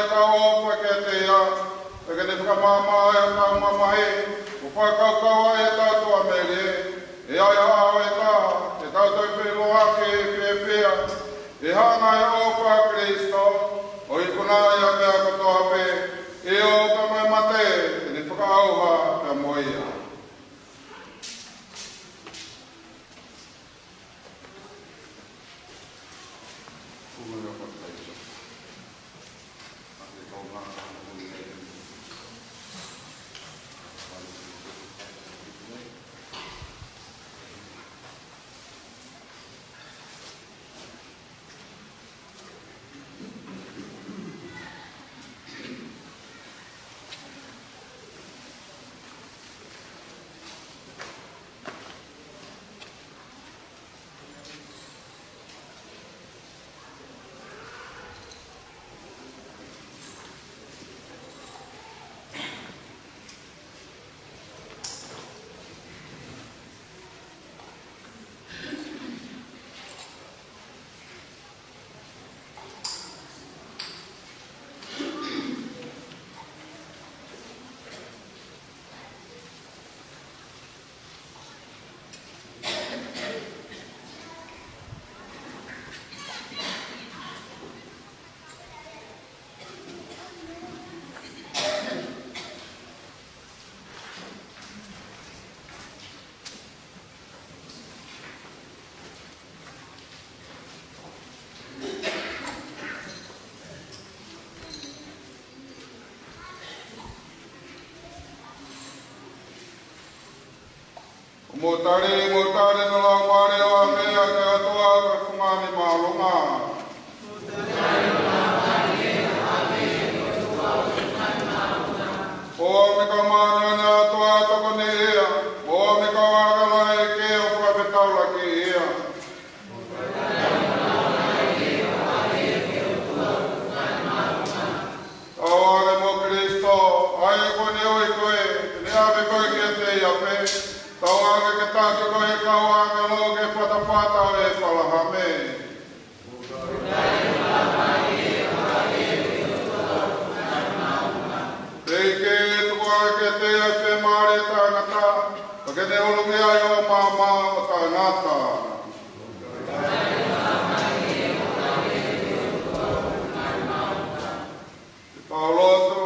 ka o fa ke te ia. Peke te whakamama e o tau mamahe. O whakaukaua e tātua mele. E ai ao e tā. E tātou whelo ake e whiawhia. E hana e o wha Kristo. O i kuna ia mea katoa pe. E o ka mai mate. E ne whakaauha ka moia. Motare no lau mare o a mea ke atua ka kumani maalonga. Motare no lau mare o a mea ke atua ka kumani maalonga. Oa me ka mana ne atua toko ne ea. Oa me ka wakala e ke o whawetaula ki ea. Motare no lau mare o a mea ke atua ka kumani maalonga. Tawale mo Kristo, ai kone oi koe, ne ave koe ke te ia pe. Tawanga ke tāke koe kawanga lo ke patapata o e palahame. Teike e tukua ke te e pe maare tāngata, pa ke te olungi ai o māma o tāngata. Pauloto,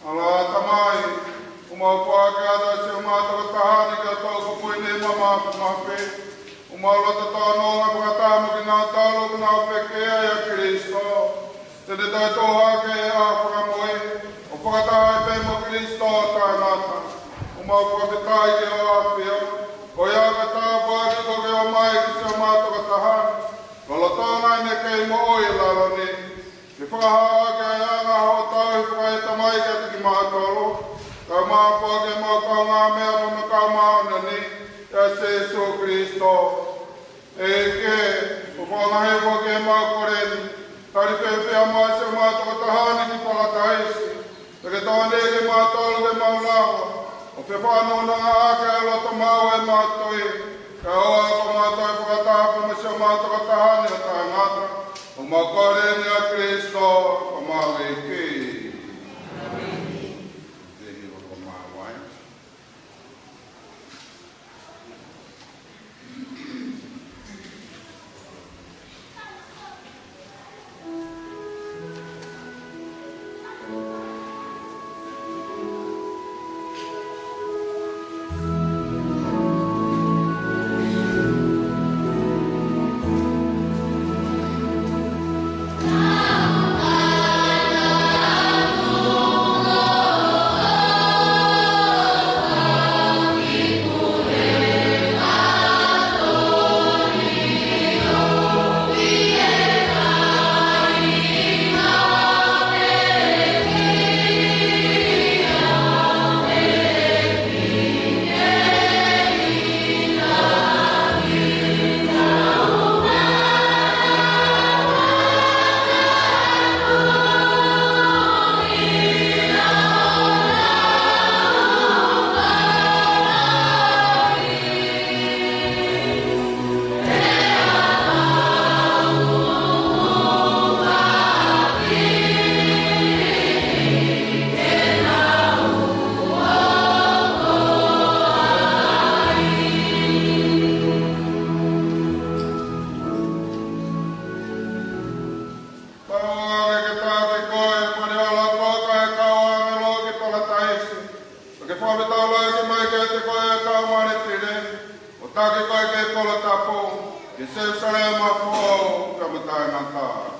ala tamai, umapua ke ada se umata tahani ka tau ko puine mama mape umalo ta no nga pata mo kina talo na peke ya Kristo te de ta to ha ke a fra moe o pata pe mo Kristo ta nata umapua te tai ke o afio o ya ka ta pa ko ke o mai ki se umata ka tahani lo to na ne ke mo o ila lo ni ke fa ha ke ya na ho ta e ta mai ke ki ma tolo. Ka maa poke mo ka ngā mea mo ka maa nani, e Jesu Kristo. E ke, o whangahe poke maa koreni, tari pepea maa se maa toko tahani ki palataisi. Peke tōne ke maa tolu ke maa lawa, o pe whanau na ngā ake e loto maa e maa toi. Ka oa ko maa toi whakatapu mo se maa toko tahani o tāngata, o maa koreni a Kristo, o maa weki. Oh, Take koe ke kola tapo, ke Jerusalema po, kamatai maka.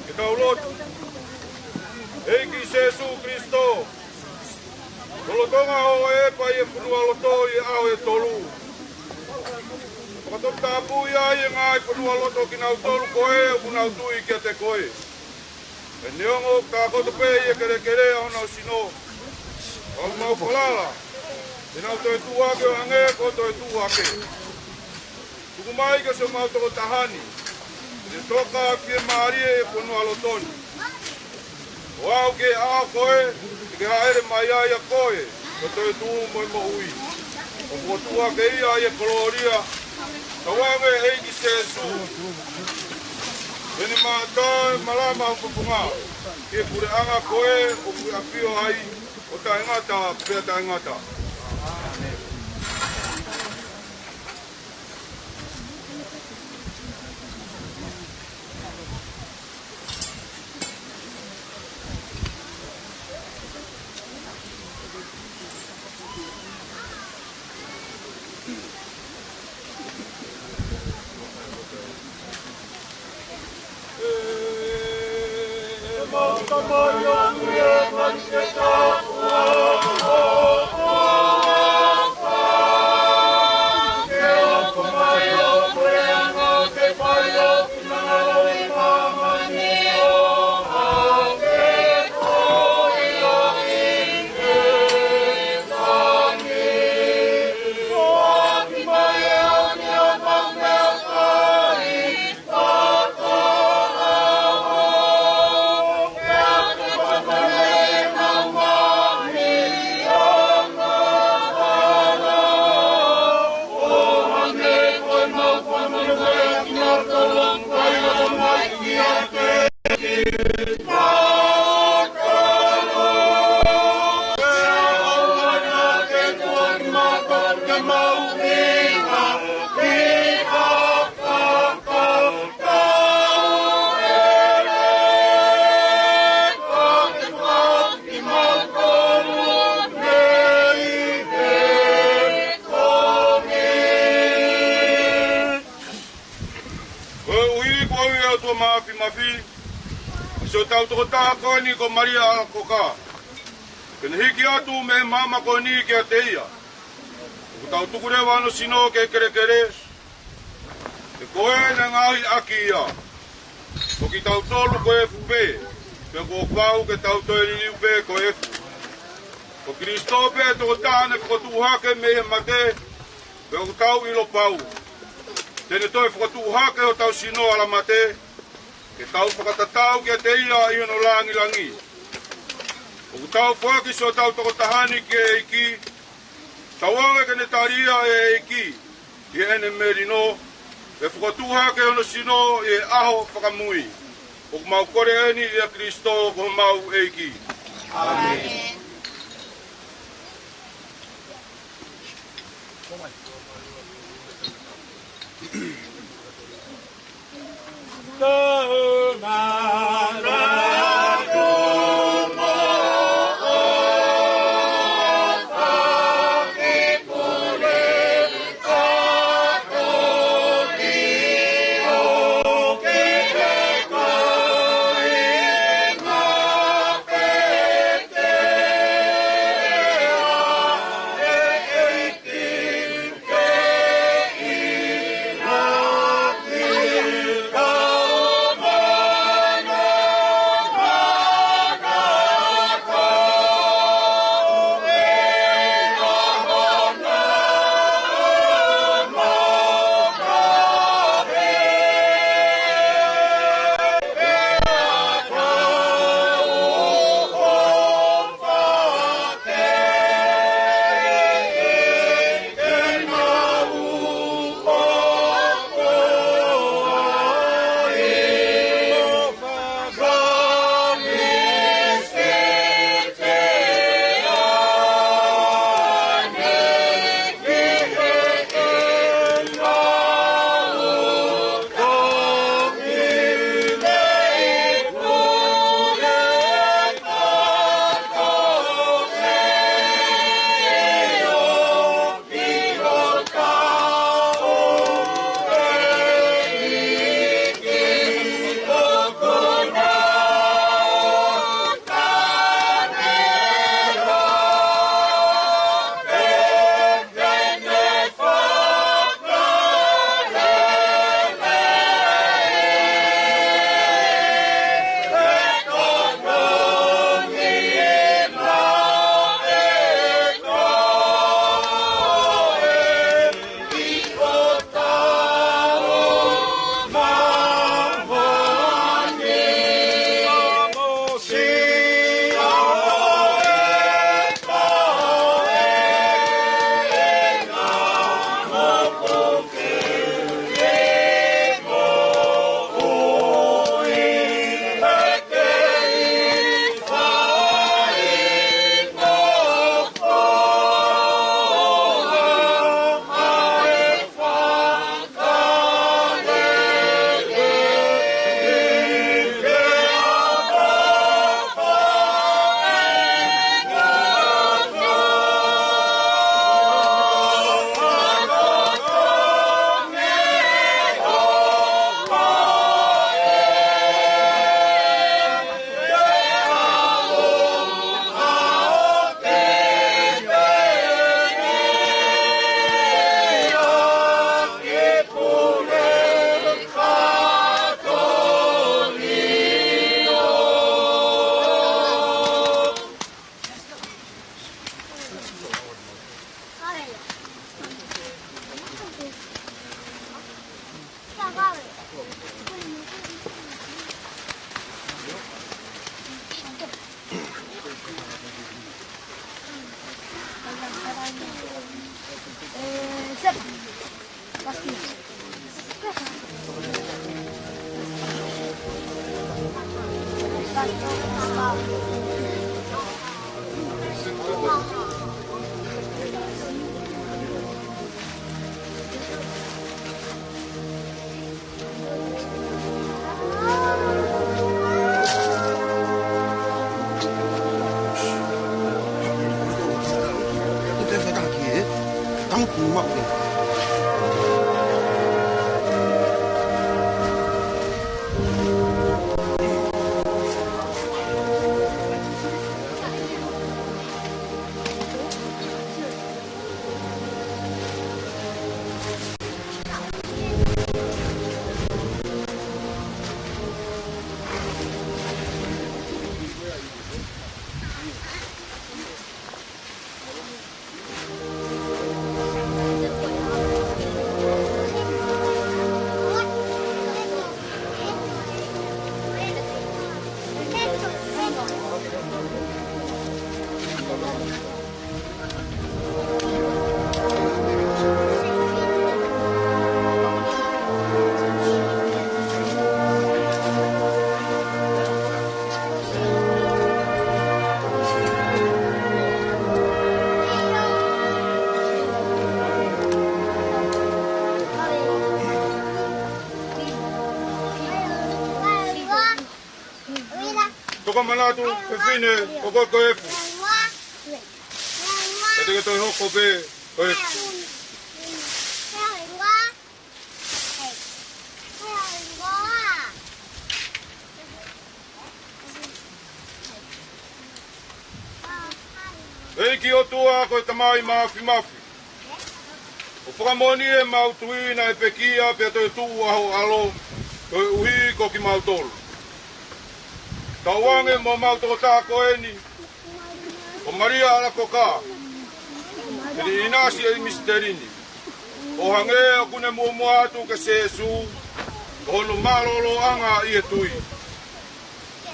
Ikaulot, Eiki Jesu Kristo, Tolotonga o e pa e punua loto i au e tolu. Pakatok tapu ia i ngai punua loto ki nau tolu koe o punau tui kia te koe. E neongo ka koto pe i e kere kere o nau sino. O mau kolala, e nau toi tuake o ange koto e tuake. Tukumai ke so mau toko tahani. E toka ki e maari e punua lotoni. O au ke a koe, ke haere mai ai a koe, o toi tuu moi mo ui. O kuatua ke ia i e koloria, ka wange Eiki Jesu. Ene mātai malama o kupunga, ke kure anga koe, o kure apio ai, o taingata, pia taingata. So tau toko tāko ni ko Maria koka. Kena hiki atu me mama ko ni kia te ia. Ko tau tukure wano sino ke kere kere. Te koe na ngahi aki ia. Ko ki tau tolu ko e fupe. Pe ko kau ke tau toi liu pe ko e fu. Ko Kristo pe toko tāne ko tuhake me he mate. Pe ko tau ilo pau. Tene toi ko tuhake o tau sino ala mate. Ke tau whakatatau kia te ia i hono langi langi. O ku tau whaki so tau toko tahani ki e iki. Tau awe ke ne taria e iki. I ene merino. E whakatuha ke hono sino i e aho whakamui. O ku mau kore eni i a Kristo ko mau e iki. Amen. Toka manatu pe fine o ko e fu. E te to hoko pe o e. E ki o tua ko te mai mafi mafi. O whakamoni e mautuina e pekia pe te tu aho alo ko uhi ko ki mautolu. Tawange mo mautoko tako eni. O Maria ala koka. Eli inasi e misterini. O hange o kune mumu atu ke sesu. O no malolo anga i e tui.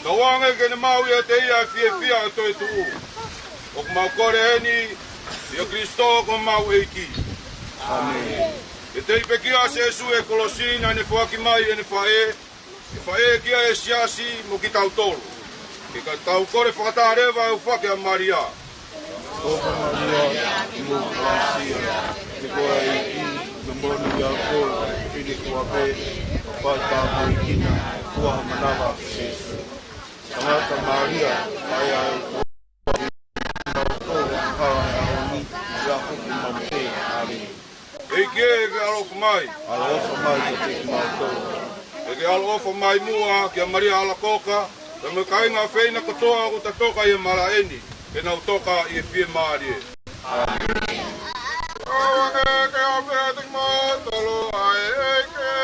Tawange ke ne mau i e te ia fie fia e toi tuu. O kumau kore eni. I o Kristo ko mau eiki. Amen. E te ipekia sesu e kolosina ne fuaki mai e ne fae. E whae kia e siasi mo ki tau tolu. Ke ka tau kore whakatarewa e uwhake a Maria. Oka Maria, i mo prasia, te koa e ki, na monu i a ko, whine kua pe, a pai tāko i kina, kua ha manawa Jesu. Tangata Maria, ai ai kua i ko, hawa e aoni, i a hoki mampe, amen. Eiki e ke alofa mai. Alofa mai ke te ki mātou. E ke alofa mai mua ki a Maria ala koka, te me kainga whina katoa o ta toka i e maraeni, e nau toka i e fie maari e. Amen. Awane ke a pia te mātalo ai eike.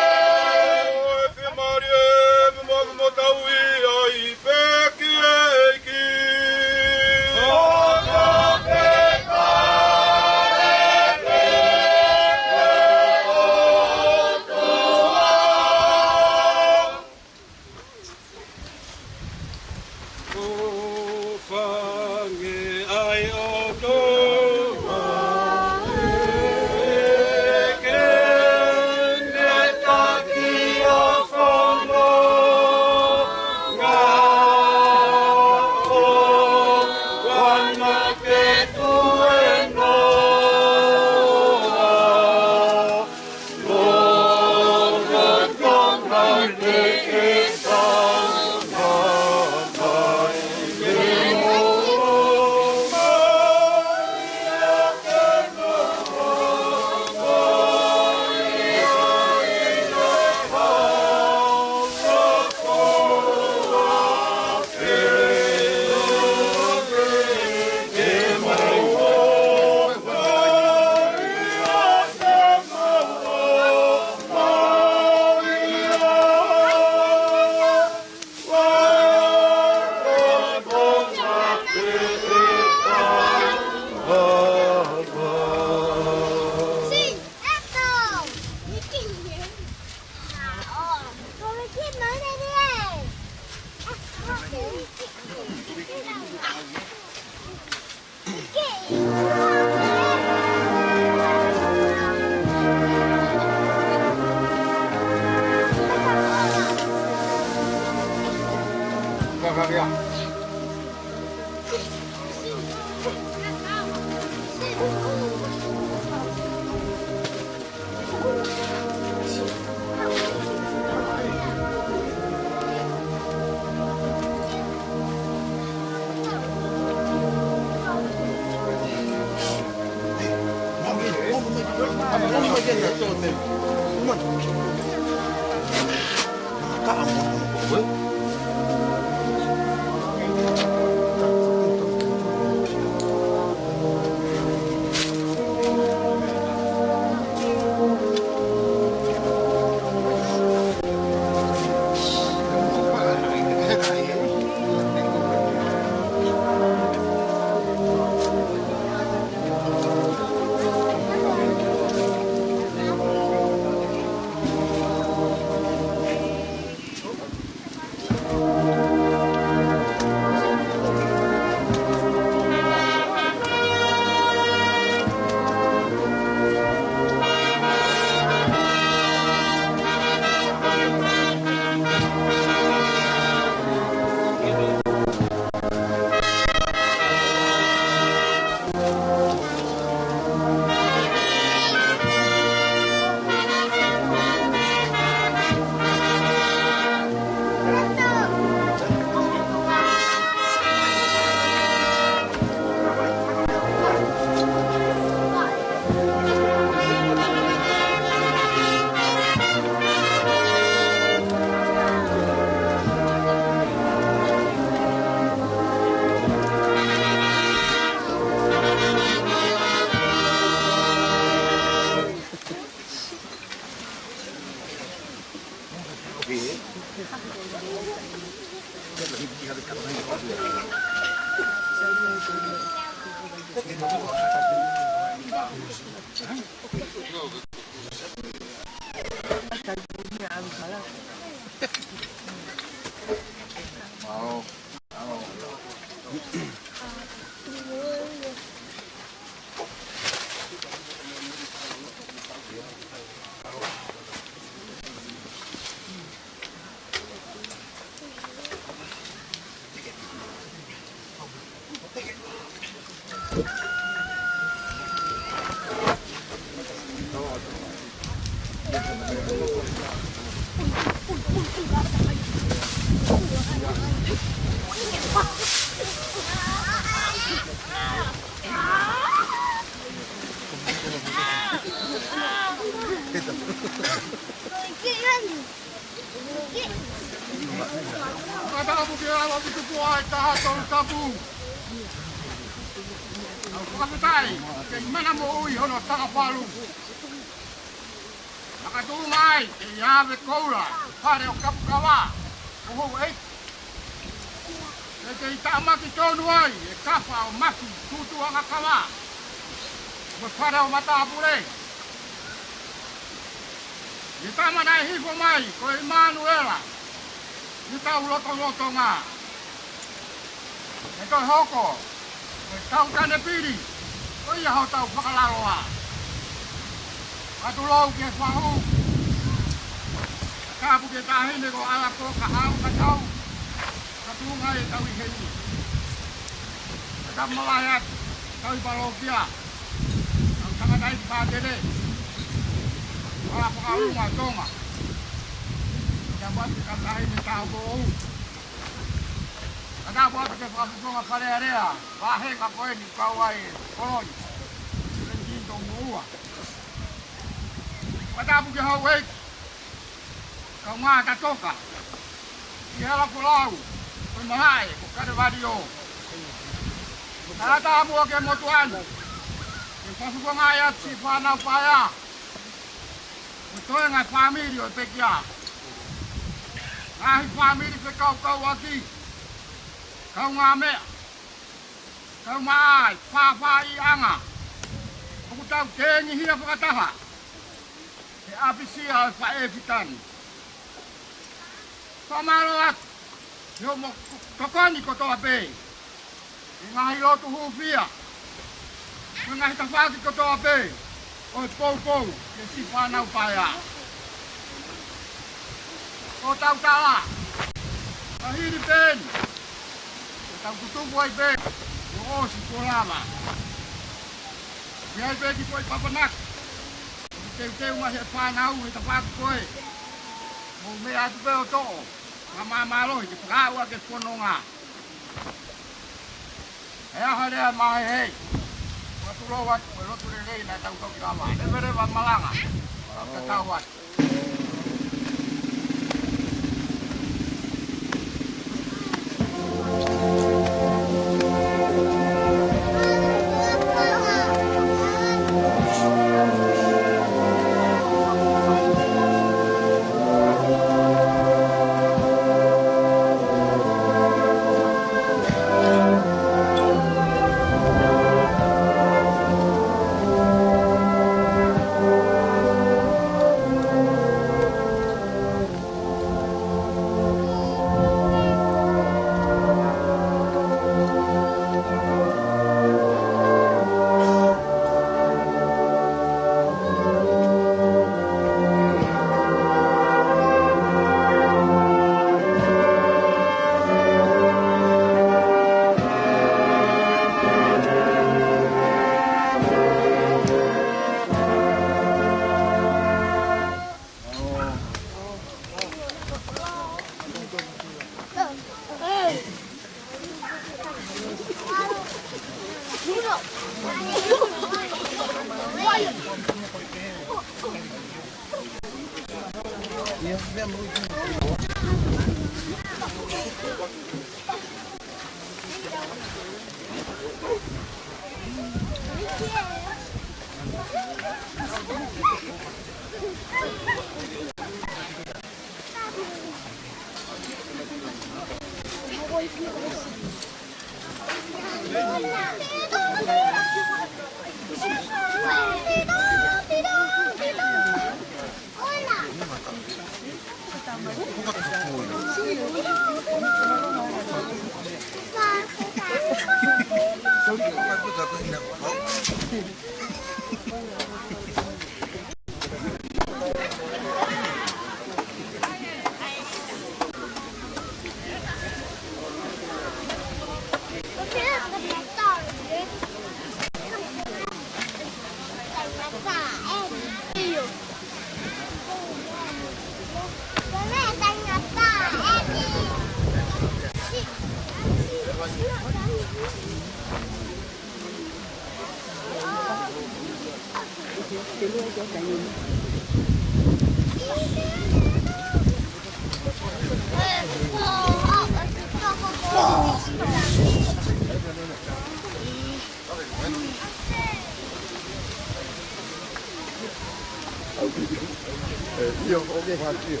Io, ok, faccio io.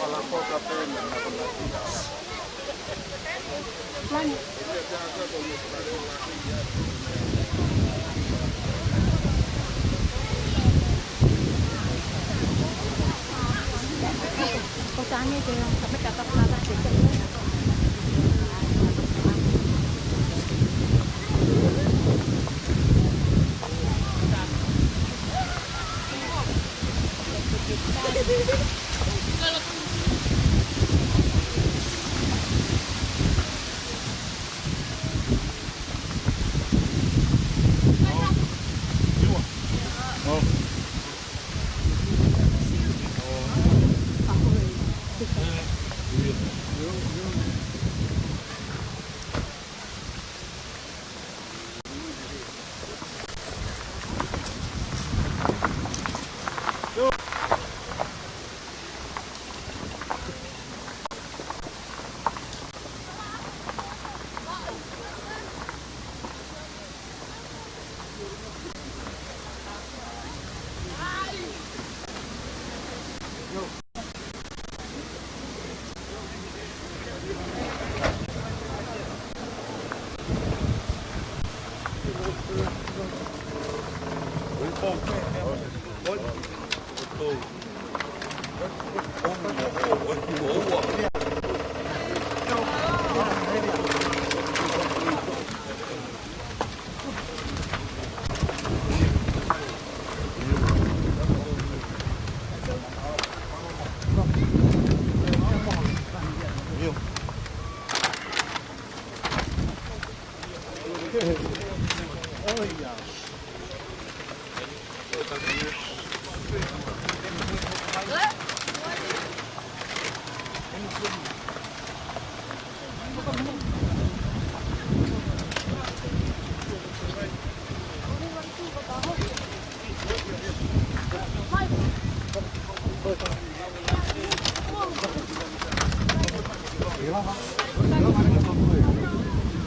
Alla poca pena, Kotanya dia sampai kata-kata gitu.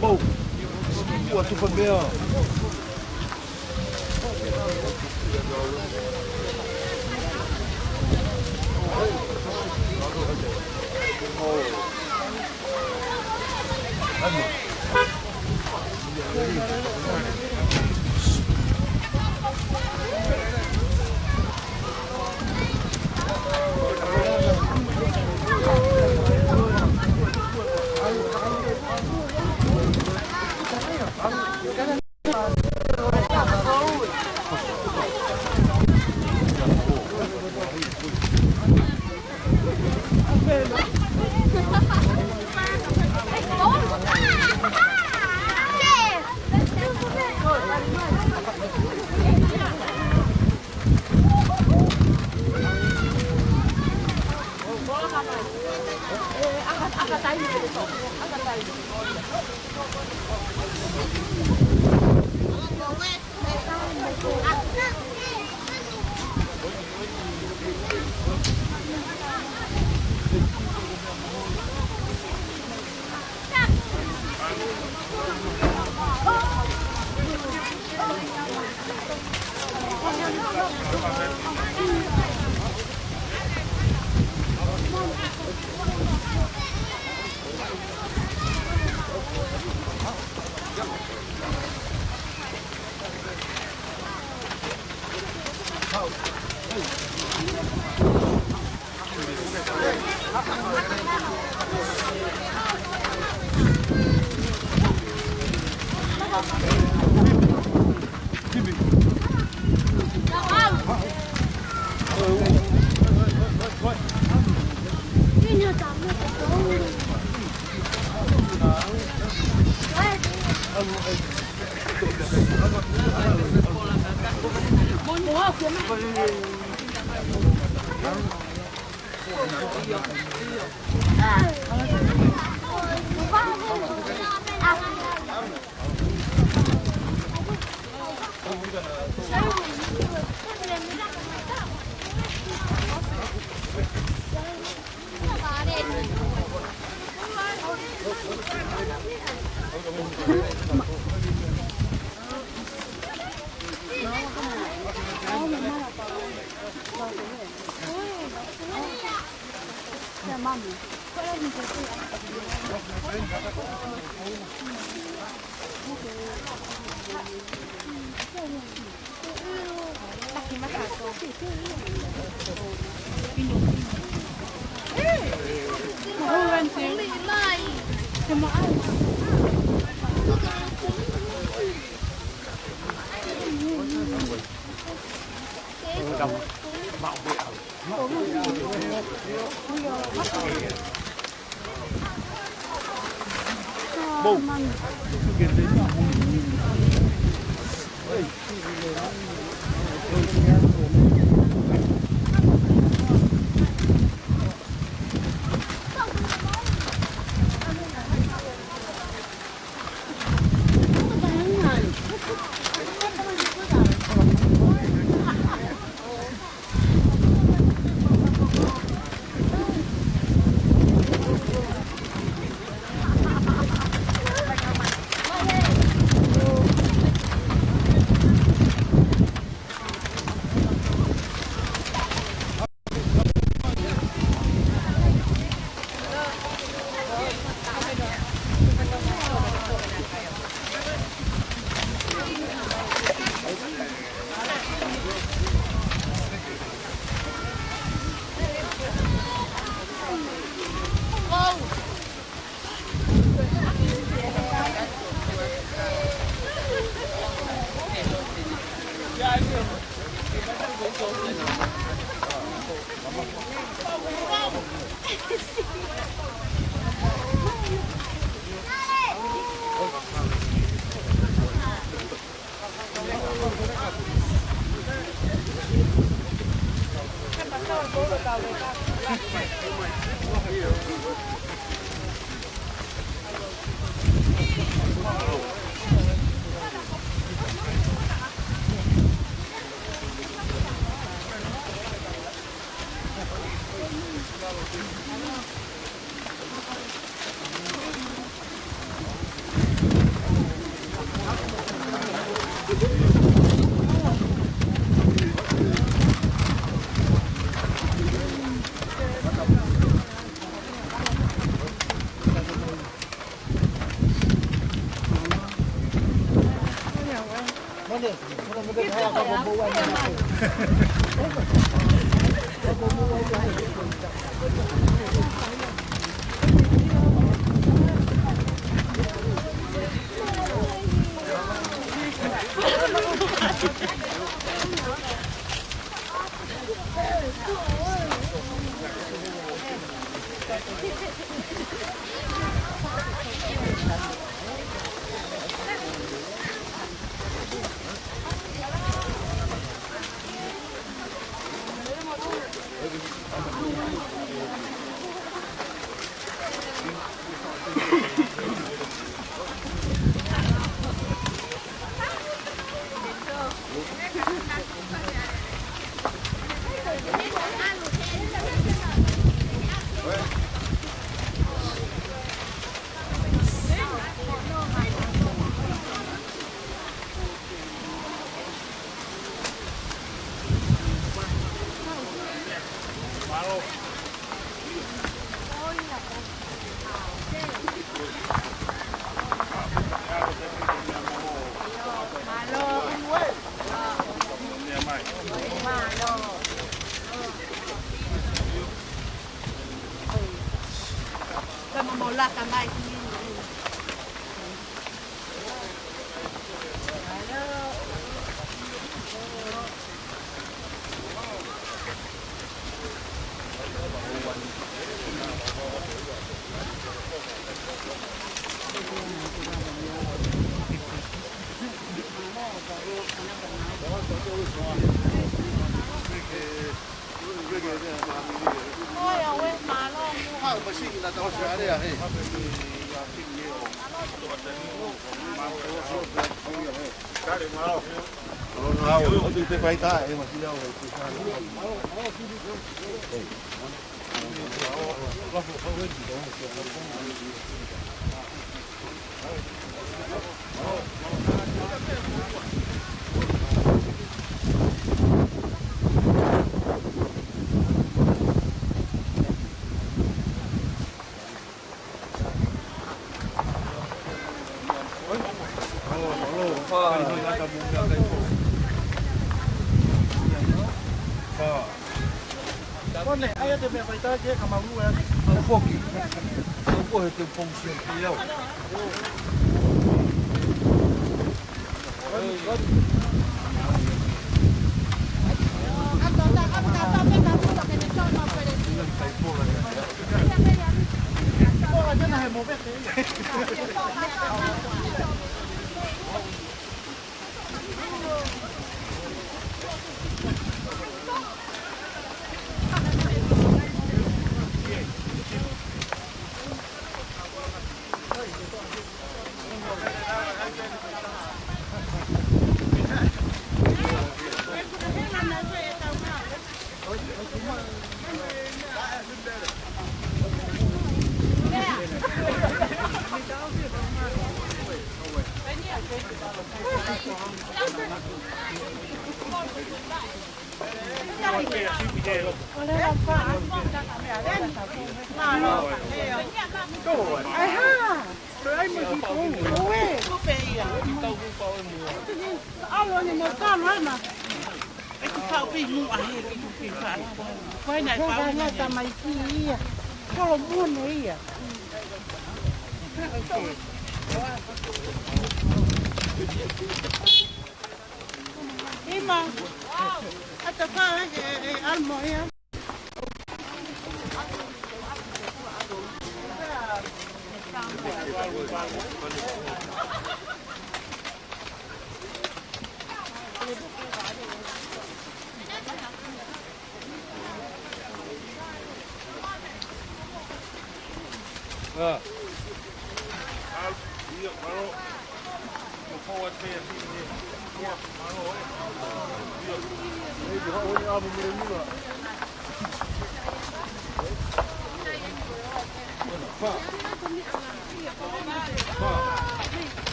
Bom, tu pagaya. Angkat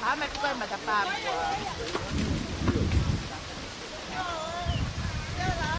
Ah, mas tu vai matar papo.